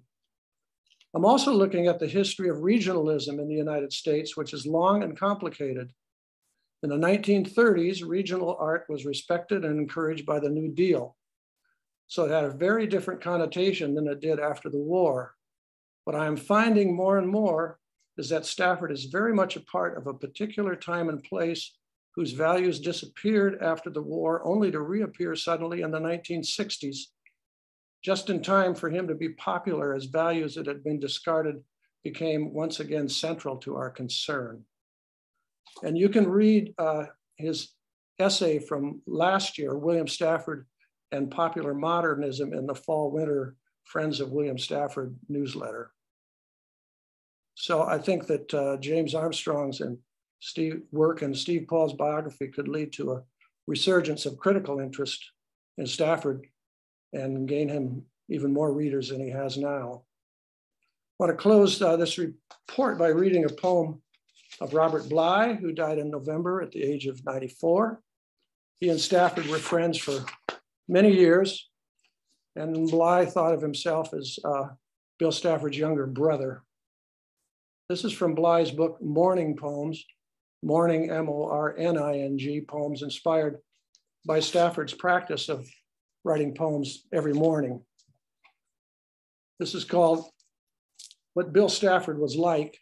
I'm also looking at the history of regionalism in the United States, which is long and complicated. In the 1930s, regional art was respected and encouraged by the New Deal. So it had a very different connotation than it did after the war. What I am finding more and more is that Stafford is very much a part of a particular time and place whose values disappeared after the war, only to reappear suddenly in the 1960s, just in time for him to be popular as values that had been discarded became once again central to our concern. And you can read his essay from last year, William Stafford and Popular Modernism, in the Fall-Winter Friends of William Stafford newsletter. So I think that James Armstrong's and work and Steve Paul's biography could lead to a resurgence of critical interest in Stafford and gain him even more readers than he has now. I want to close this report by reading a poem of Robert Bly, who died in November at the age of 94. He and Stafford were friends for many years, and Bly thought of himself as Bill Stafford's younger brother. This is from Bly's book, Morning Poems, Morning, M-O-R-N-I-N-G, poems inspired by Stafford's practice of writing poems every morning. This is called What Bill Stafford Was Like.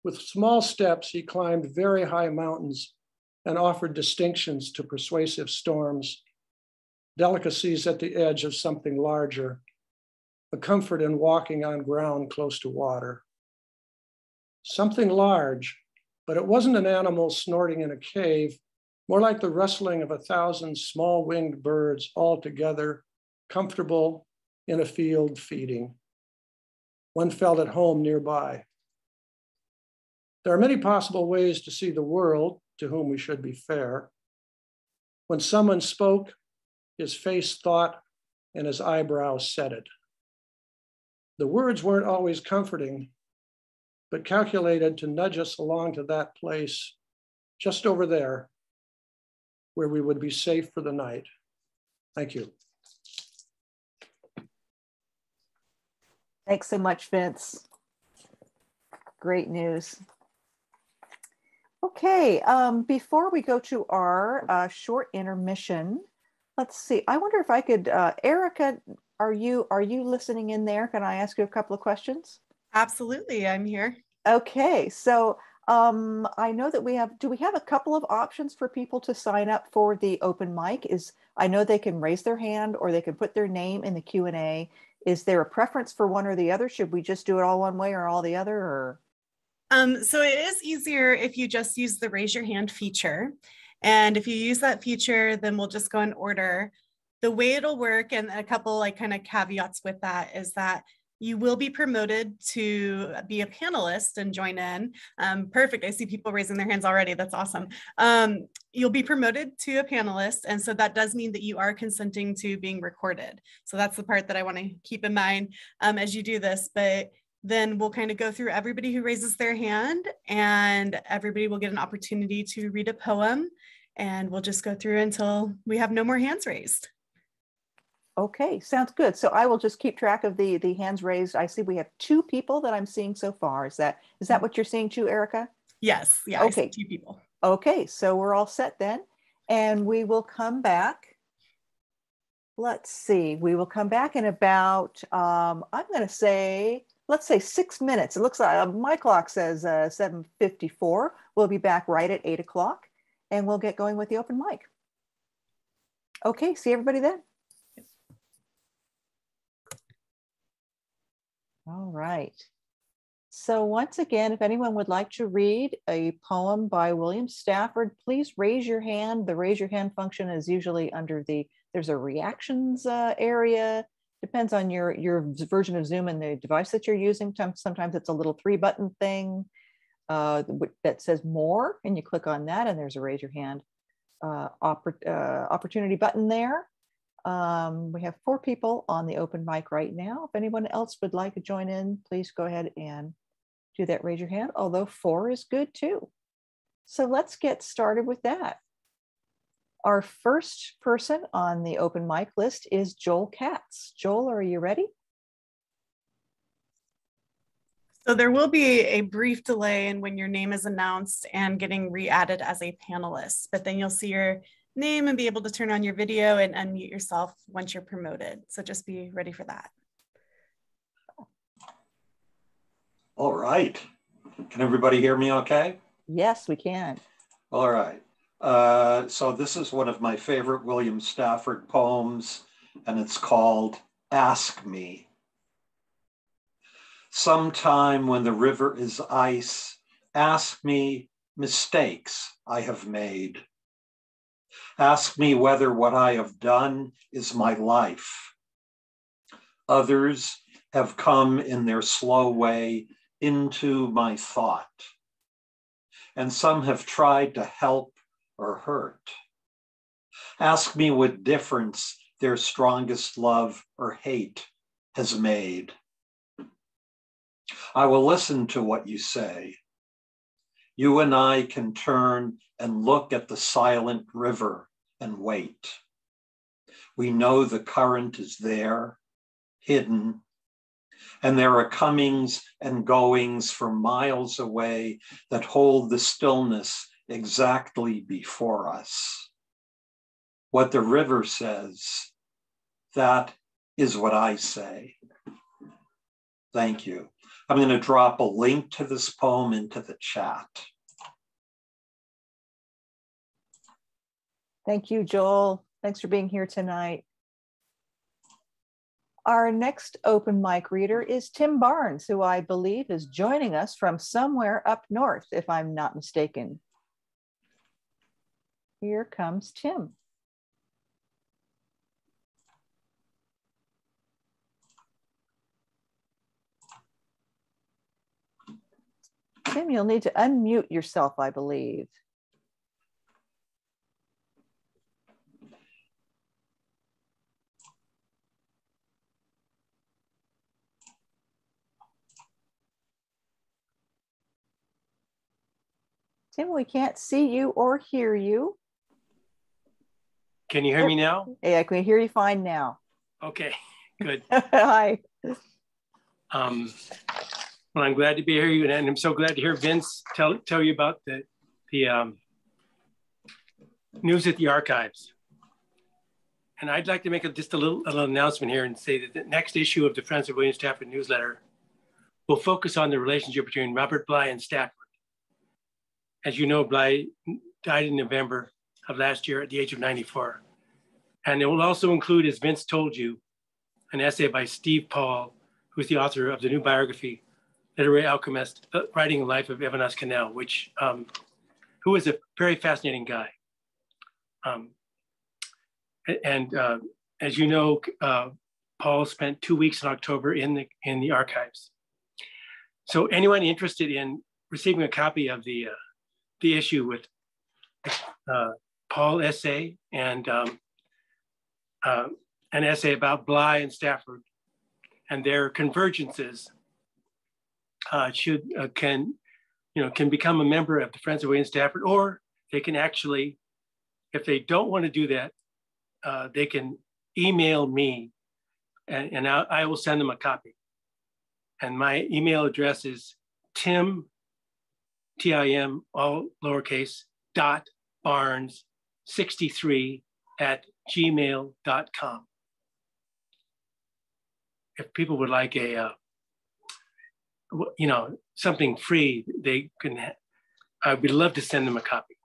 With small steps, he climbed very high mountains and offered distinctions to persuasive storms, delicacies at the edge of something larger, a comfort in walking on ground close to water. Something large, but it wasn't an animal snorting in a cave, more like the rustling of 1,000 small winged birds all together, comfortable in a field feeding. One felt at home nearby. There are many possible ways to see the world, to whom we should be fair. When someone spoke, his face thought and his eyebrows said it. The words weren't always comforting, but calculated to nudge us along to that place just over there where we would be safe for the night. Thank you. Thanks so much, Vince. Great news. Okay, before we go to our short intermission, let's see. I wonder if I could, Erica, are you listening in there? Can I ask you a couple of questions? Absolutely, I'm here. Okay, so I know that do we have a couple of options for people to sign up for the open mic? I know they can raise their hand or they can put their name in the Q&A. Is there a preference for one or the other? Should we just do it all one way or all the other? Or? So it is easier if you just use the raise your hand feature. And if you use that feature, then we'll just go in order. The way it'll work, and a couple kind of caveats with that, is that you will be promoted to be a panelist and join in. Perfect, I see people raising their hands already, that's awesome. You'll be promoted to a panelist, and so that does mean that you are consenting to being recorded. So that's the part that I wanna keep in mind as you do this, but then we'll kind of go through everybody who raises their hand, and everybody will get an opportunity to read a poem, and we'll just go through until we have no more hands raised. Okay, sounds good. So I will just keep track of the hands raised. I see we have 2 people that I'm seeing so far. Is that what you're seeing too, Erica? Yes, yeah, okay. I see 2 people. Okay, so we're all set then. And we will come back. Let's see, we will come back in about, I'm gonna say, let's say 6 minutes. It looks like my clock says 7:54. We'll be back right at 8 o'clock and we'll get going with the open mic. Okay, see everybody then. All right. So once again, if anyone would like to read a poem by William Stafford, please raise your hand. The raise your hand function is usually under there's a reactions area. Depends on your version of Zoom and the device that you're using. Sometimes it's a little 3-button thing that says more, and you click on that and there's a raise your hand opportunity button there. We have 4 people on the open mic right now. If anyone else would like to join in, please go ahead and do that, raise your hand, although 4 is good too. So let's get started with that. Our first person on the open mic list is Joel Katz. Joel, are you ready? So there will be a brief delay in when your name is announced and getting re-added as a panelist, but then you'll see your name and be able to turn on your video and unmute yourself once you're promoted. So just be ready for that. All right. Can everybody hear me okay? Yes, we can. All right. So this is one of my favorite William Stafford poems, and it's called Ask Me. Sometime when the river is ice, ask me mistakes I have made. Ask me whether what I have done is my life. Others have come in their slow way into my thought, and some have tried to help or hurt. Ask me what difference their strongest love or hate has made. I will listen to what you say. You and I can turn and look at the silent river and wait. We know the current is there, hidden, and there are comings and goings from miles away that hold the stillness exactly before us. What the river says, that is what I say. Thank you. I'm going to drop a link to this poem into the chat. Thank you, Joel. Thanks for being here tonight. Our next open mic reader is Tim Barnes, who I believe is joining us from somewhere up north, if I'm not mistaken. Here comes Tim. Tim, you'll need to unmute yourself, I believe. Tim, we can't see you or hear you. Can you hear me now? Yeah, I can hear you fine now. Okay, good. Hi. Well, I'm glad to be here, and I'm so glad to hear Vince tell you about the news at the archives. And I'd like to make just a little announcement here and say that the next issue of the Friends of William Stafford newsletter will focus on the relationship between Robert Bly and Stafford. As you know, Bly died in November of last year at the age of 94. And it will also include, as Vince told you, an essay by Steve Paul, who's the author of the new biography, Literary Alchemist, Writing the Life of Evanas Cannell, who is a very fascinating guy. As you know, Paul spent 2 weeks in October in the archives. So anyone interested in receiving a copy of the issue with Paul essay and an essay about Bly and Stafford and their convergences can become a member of the Friends of William Stafford, or they can actually, if they don't want to do that, they can email me and I will send them a copy. And my email address is Tim, T-I-M, all lowercase, .barnes63@gmail.com. If people would like something free, they can, I would love to send them a copy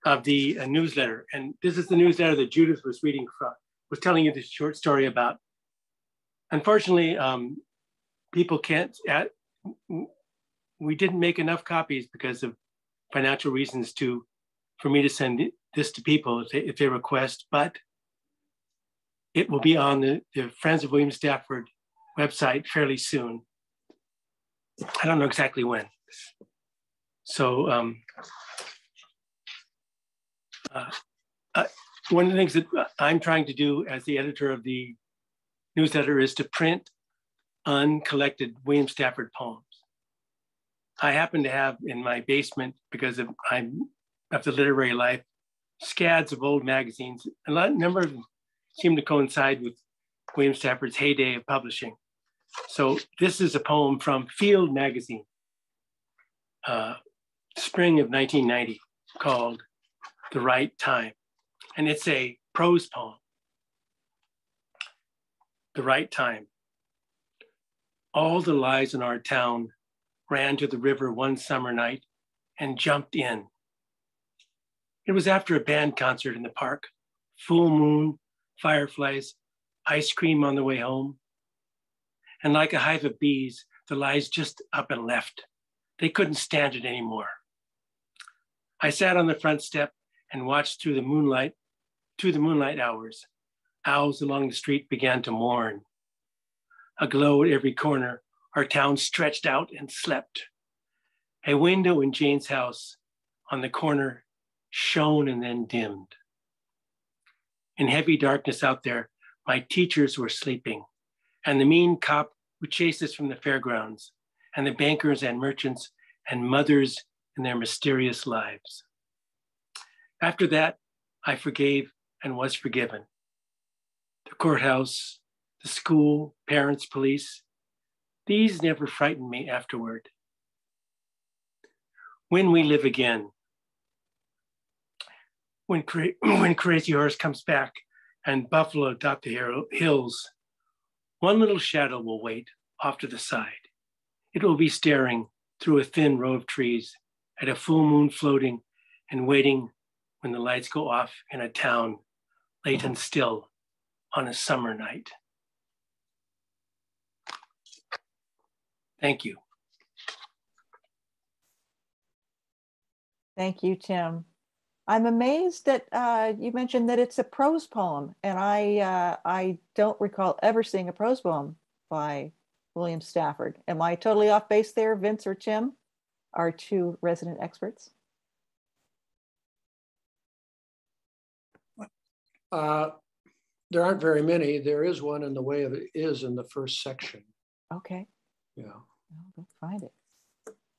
of the newsletter. And this is the newsletter that Judith was reading from, was telling you this short story about. Unfortunately, people can't, we didn't make enough copies because of financial reasons for me to send this to people if they request, but it will be on the Friends of William Stafford website fairly soon. I don't know exactly when. So one of the things that I'm trying to do as the editor of the newsletter is to print uncollected William Stafford poems. I happen to have in my basement, because of the literary life, scads of old magazines. A number of them seem to coincide with William Stafford's heyday of publishing. So this is a poem from Field magazine, spring of 1990, called The Right Time. And it's a prose poem. The Right Time. All the lies in our town ran to the river one summer night and jumped in. It was after a band concert in the park, full moon, fireflies, ice cream on the way home. And like a hive of bees, the lies just up and left. They couldn't stand it anymore. I sat on the front step and watched through the moonlight hours. Owls along the street began to mourn. Aglow at every corner, our town stretched out and slept. A window in Jane's house on the corner shone and then dimmed. In heavy darkness out there, my teachers were sleeping, and the mean cop who chased us from the fairgrounds, and the bankers and merchants and mothers in their mysterious lives. After that, I forgave and was forgiven. The courthouse, the school, parents, police, these never frightened me afterward. When we live again, when Crazy Horse comes back and buffalo dot the hills, one little shadow will wait off to the side. It will be staring through a thin row of trees at a full moon floating and waiting when the lights go off in a town late and still on a summer night. Thank you. Thank you, Tim. I'm amazed that you mentioned that it's a prose poem, and I don't recall ever seeing a prose poem by William Stafford. Am I totally off base there, Vince or Tim, our two resident experts? There aren't very many. There is one in The Way of It Is in the first section. Okay. Yeah. I'll go find it.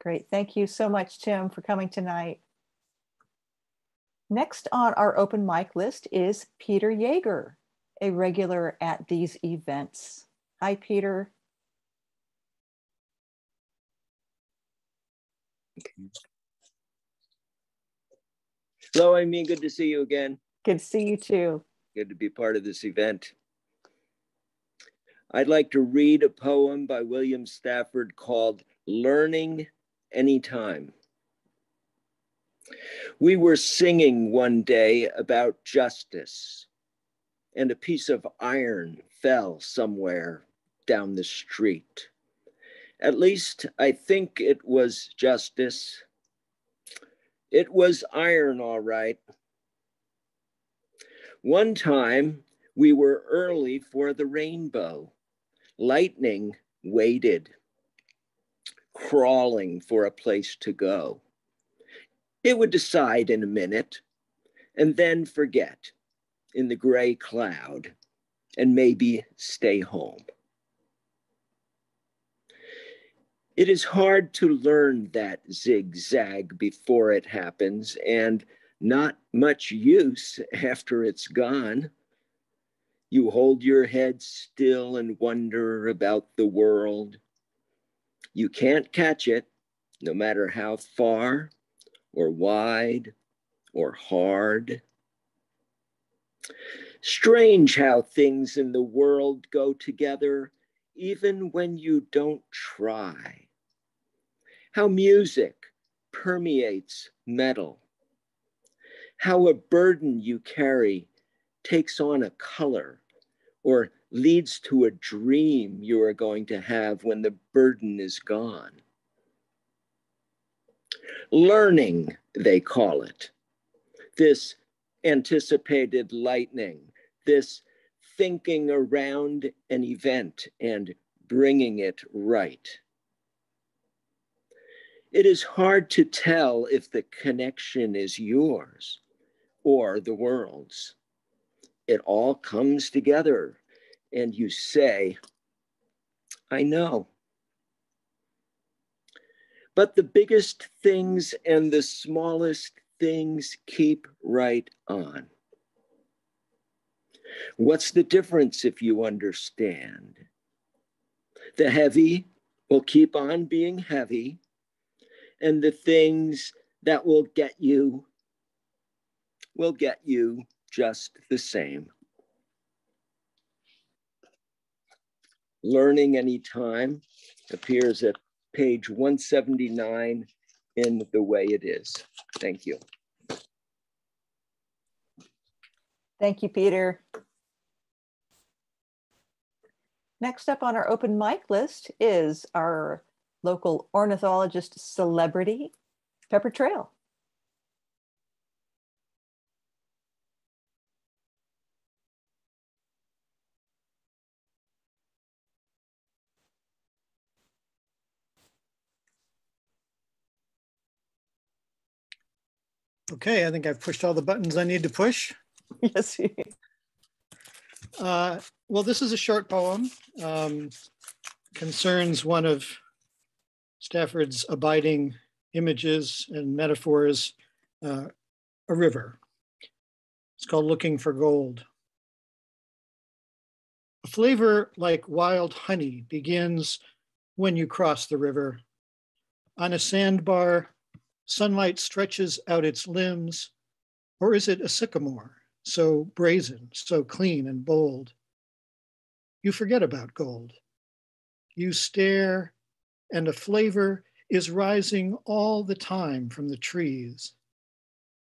Great. Thank you so much, Tim, for coming tonight. Next on our open mic list is Peter Yeager, a regular at these events. Hi, Peter. Hello, Amy. Good to see you again. Good to see you too. Good to be part of this event. I'd like to read a poem by William Stafford called Learning Anytime. We were singing one day about justice, and a piece of iron fell somewhere down the street. At least I think it was justice. It was iron, all right. One time we were early for the rainbow. Lightning waited, crawling for a place to go. It would decide in a minute and then forget in the gray cloud and maybe stay home. It is hard to learn that zigzag before it happens, and not much use after it's gone. You hold your head still and wonder about the world. You can't catch it, no matter how far or wide or hard. Strange how things in the world go together, even when you don't try. How music permeates metal. How a burden you carry takes on a color or leads to a dream you are going to have when the burden is gone. Learning, they call it. This anticipated lightning, this thinking around an event and bringing it right. It is hard to tell if the connection is yours or the world's. it all comes together and you say, I know. But the biggest things and the smallest things keep right on. What's the difference if you understand? The heavy will keep on being heavy, and the things that will get you just the same. Learning Anytime appears at page 179 in The Way It Is. Thank you. Thank you, Peter. Next up on our open mic list is our local ornithologist celebrity, Pepper Trail. Okay, I think I've pushed all the buttons I need to push. Yes. Well, this is a short poem. Concerns one of Stafford's abiding images and metaphors, a river. It's called Looking for Gold. A flavor like wild honey begins when you cross the river. On a sandbar, sunlight stretches out its limbs, or is it a sycamore, so brazen, so clean and bold? You forget about gold. You stare, and a flavor is rising all the time from the trees.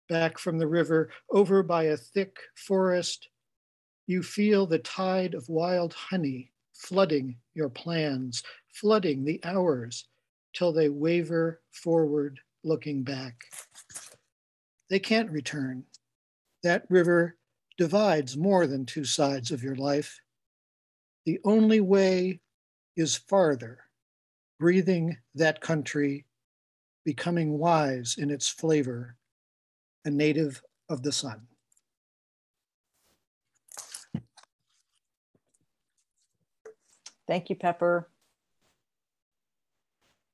Back from the river, over by a thick forest, you feel the tide of wild honey flooding your plans, flooding the hours till they waver forward, looking back. They can't return. That river divides more than two sides of your life. The only way is farther, breathing that country, becoming wise in its flavor, a native of the sun. Thank you, Pepper.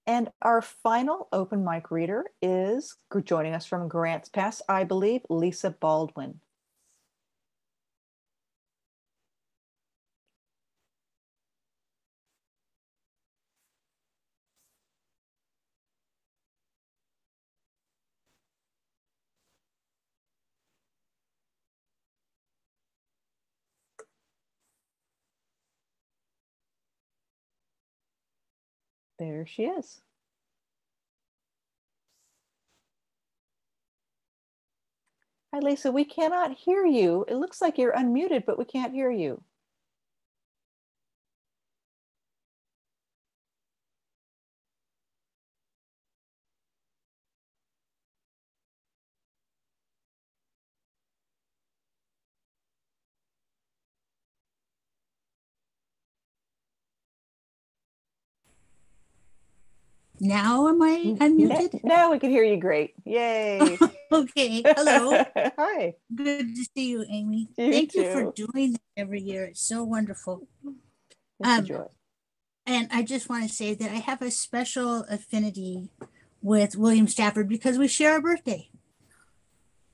And our final open mic reader is joining us from Grants Pass, I believe, Lisa Baldwin. There she is. Hi, Lisa, we cannot hear you. It looks like you're unmuted, but we can't hear you. Now am I unmuted? Now we can hear you great. Yay. Okay, hello. Hi. Good to see you, Amy. You you for doing this every year. It's so wonderful. It's a joy. And I just want to say that I have a special affinity with William Stafford because we share a birthday.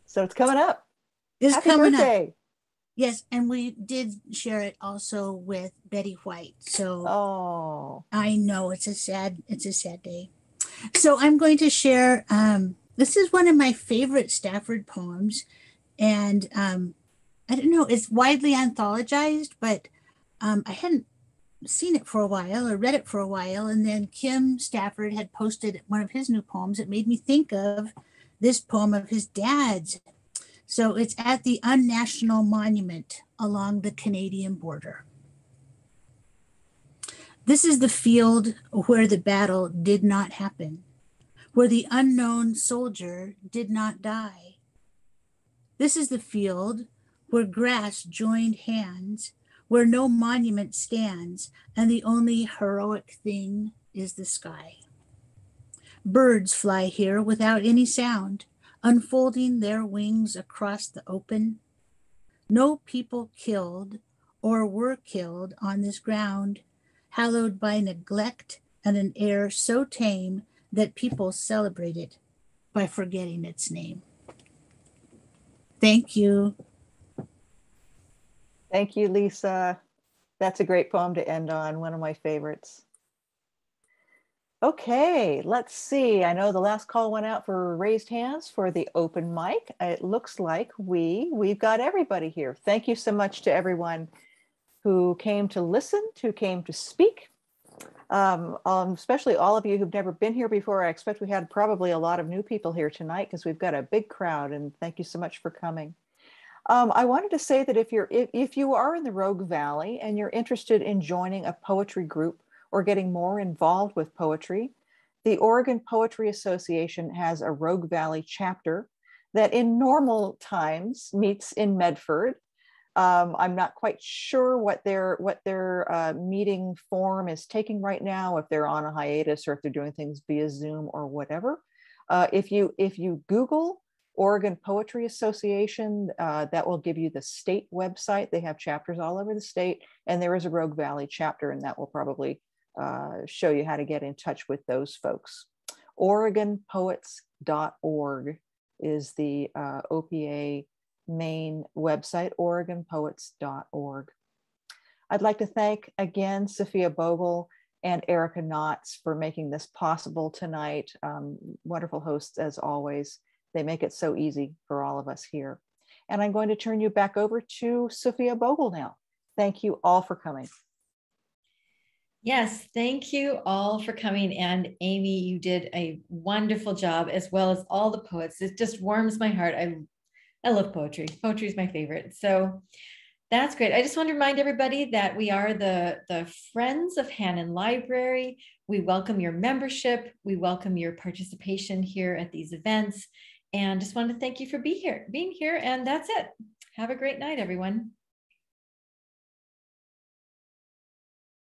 So it's coming up. It's Happy coming birthday. up. Yes, and we did share it also with Betty White. So I know it's a sad day. So I'm going to share, this is one of my favorite Stafford poems. And I don't know, it's widely anthologized, but I hadn't seen it for a while or read it for a while. And then Kim Stafford had posted one of his new poems. It made me think of this poem of his dad's. So it's at the Unnational Monument along the Canadian border. This is the field where the battle did not happen, where the unknown soldier did not die. This is the field where grass joined hands, where no monument stands, and the only heroic thing is the sky. Birds fly here without any sound, unfolding their wings across the open. no people killed or were killed on this ground, hallowed by neglect and an air so tame that people celebrate it by forgetting its name. Thank you. Thank you, Lisa. That's a great poem to end on, one of my favorites. Okay, let's see. I know the last call went out for raised hands for the open mic. It looks like we've got everybody here. Thank you so much to everyone who came to listen, who came to speak. Especially all of you who've never been here before. I expect we had probably a lot of new people here tonight because we've got a big crowd, and thank you so much for coming. I wanted to say that if you are in the Rogue Valley and you're interested in joining a poetry group or getting more involved with poetry, the Oregon Poetry Association has a Rogue Valley chapter that in normal times meets in Medford. I'm not quite sure what their meeting form is taking right now, if they're on a hiatus or if they're doing things via Zoom or whatever. If you Google Oregon Poetry Association, that will give you the state website. They have chapters all over the state, and there is a Rogue Valley chapter, and that will probably show you how to get in touch with those folks. OregonPoets.org is the OPA main website, OregonPoets.org. I'd like to thank again Sophia Bogle and Erica Knotts for making this possible tonight. Wonderful hosts as always. They make it so easy for all of us here. And I'm going to turn you back over to Sophia Bogle now. Thank you all for coming. Yes, thank you all for coming. And Amy, you did a wonderful job, as well as all the poets. It just warms my heart. I love poetry. Poetry is my favorite. So that's great. I just want to remind everybody that we are the Friends of Hannon Library. We welcome your membership. We welcome your participation here at these events. And just want to thank you for being here. And that's it. Have a great night, everyone.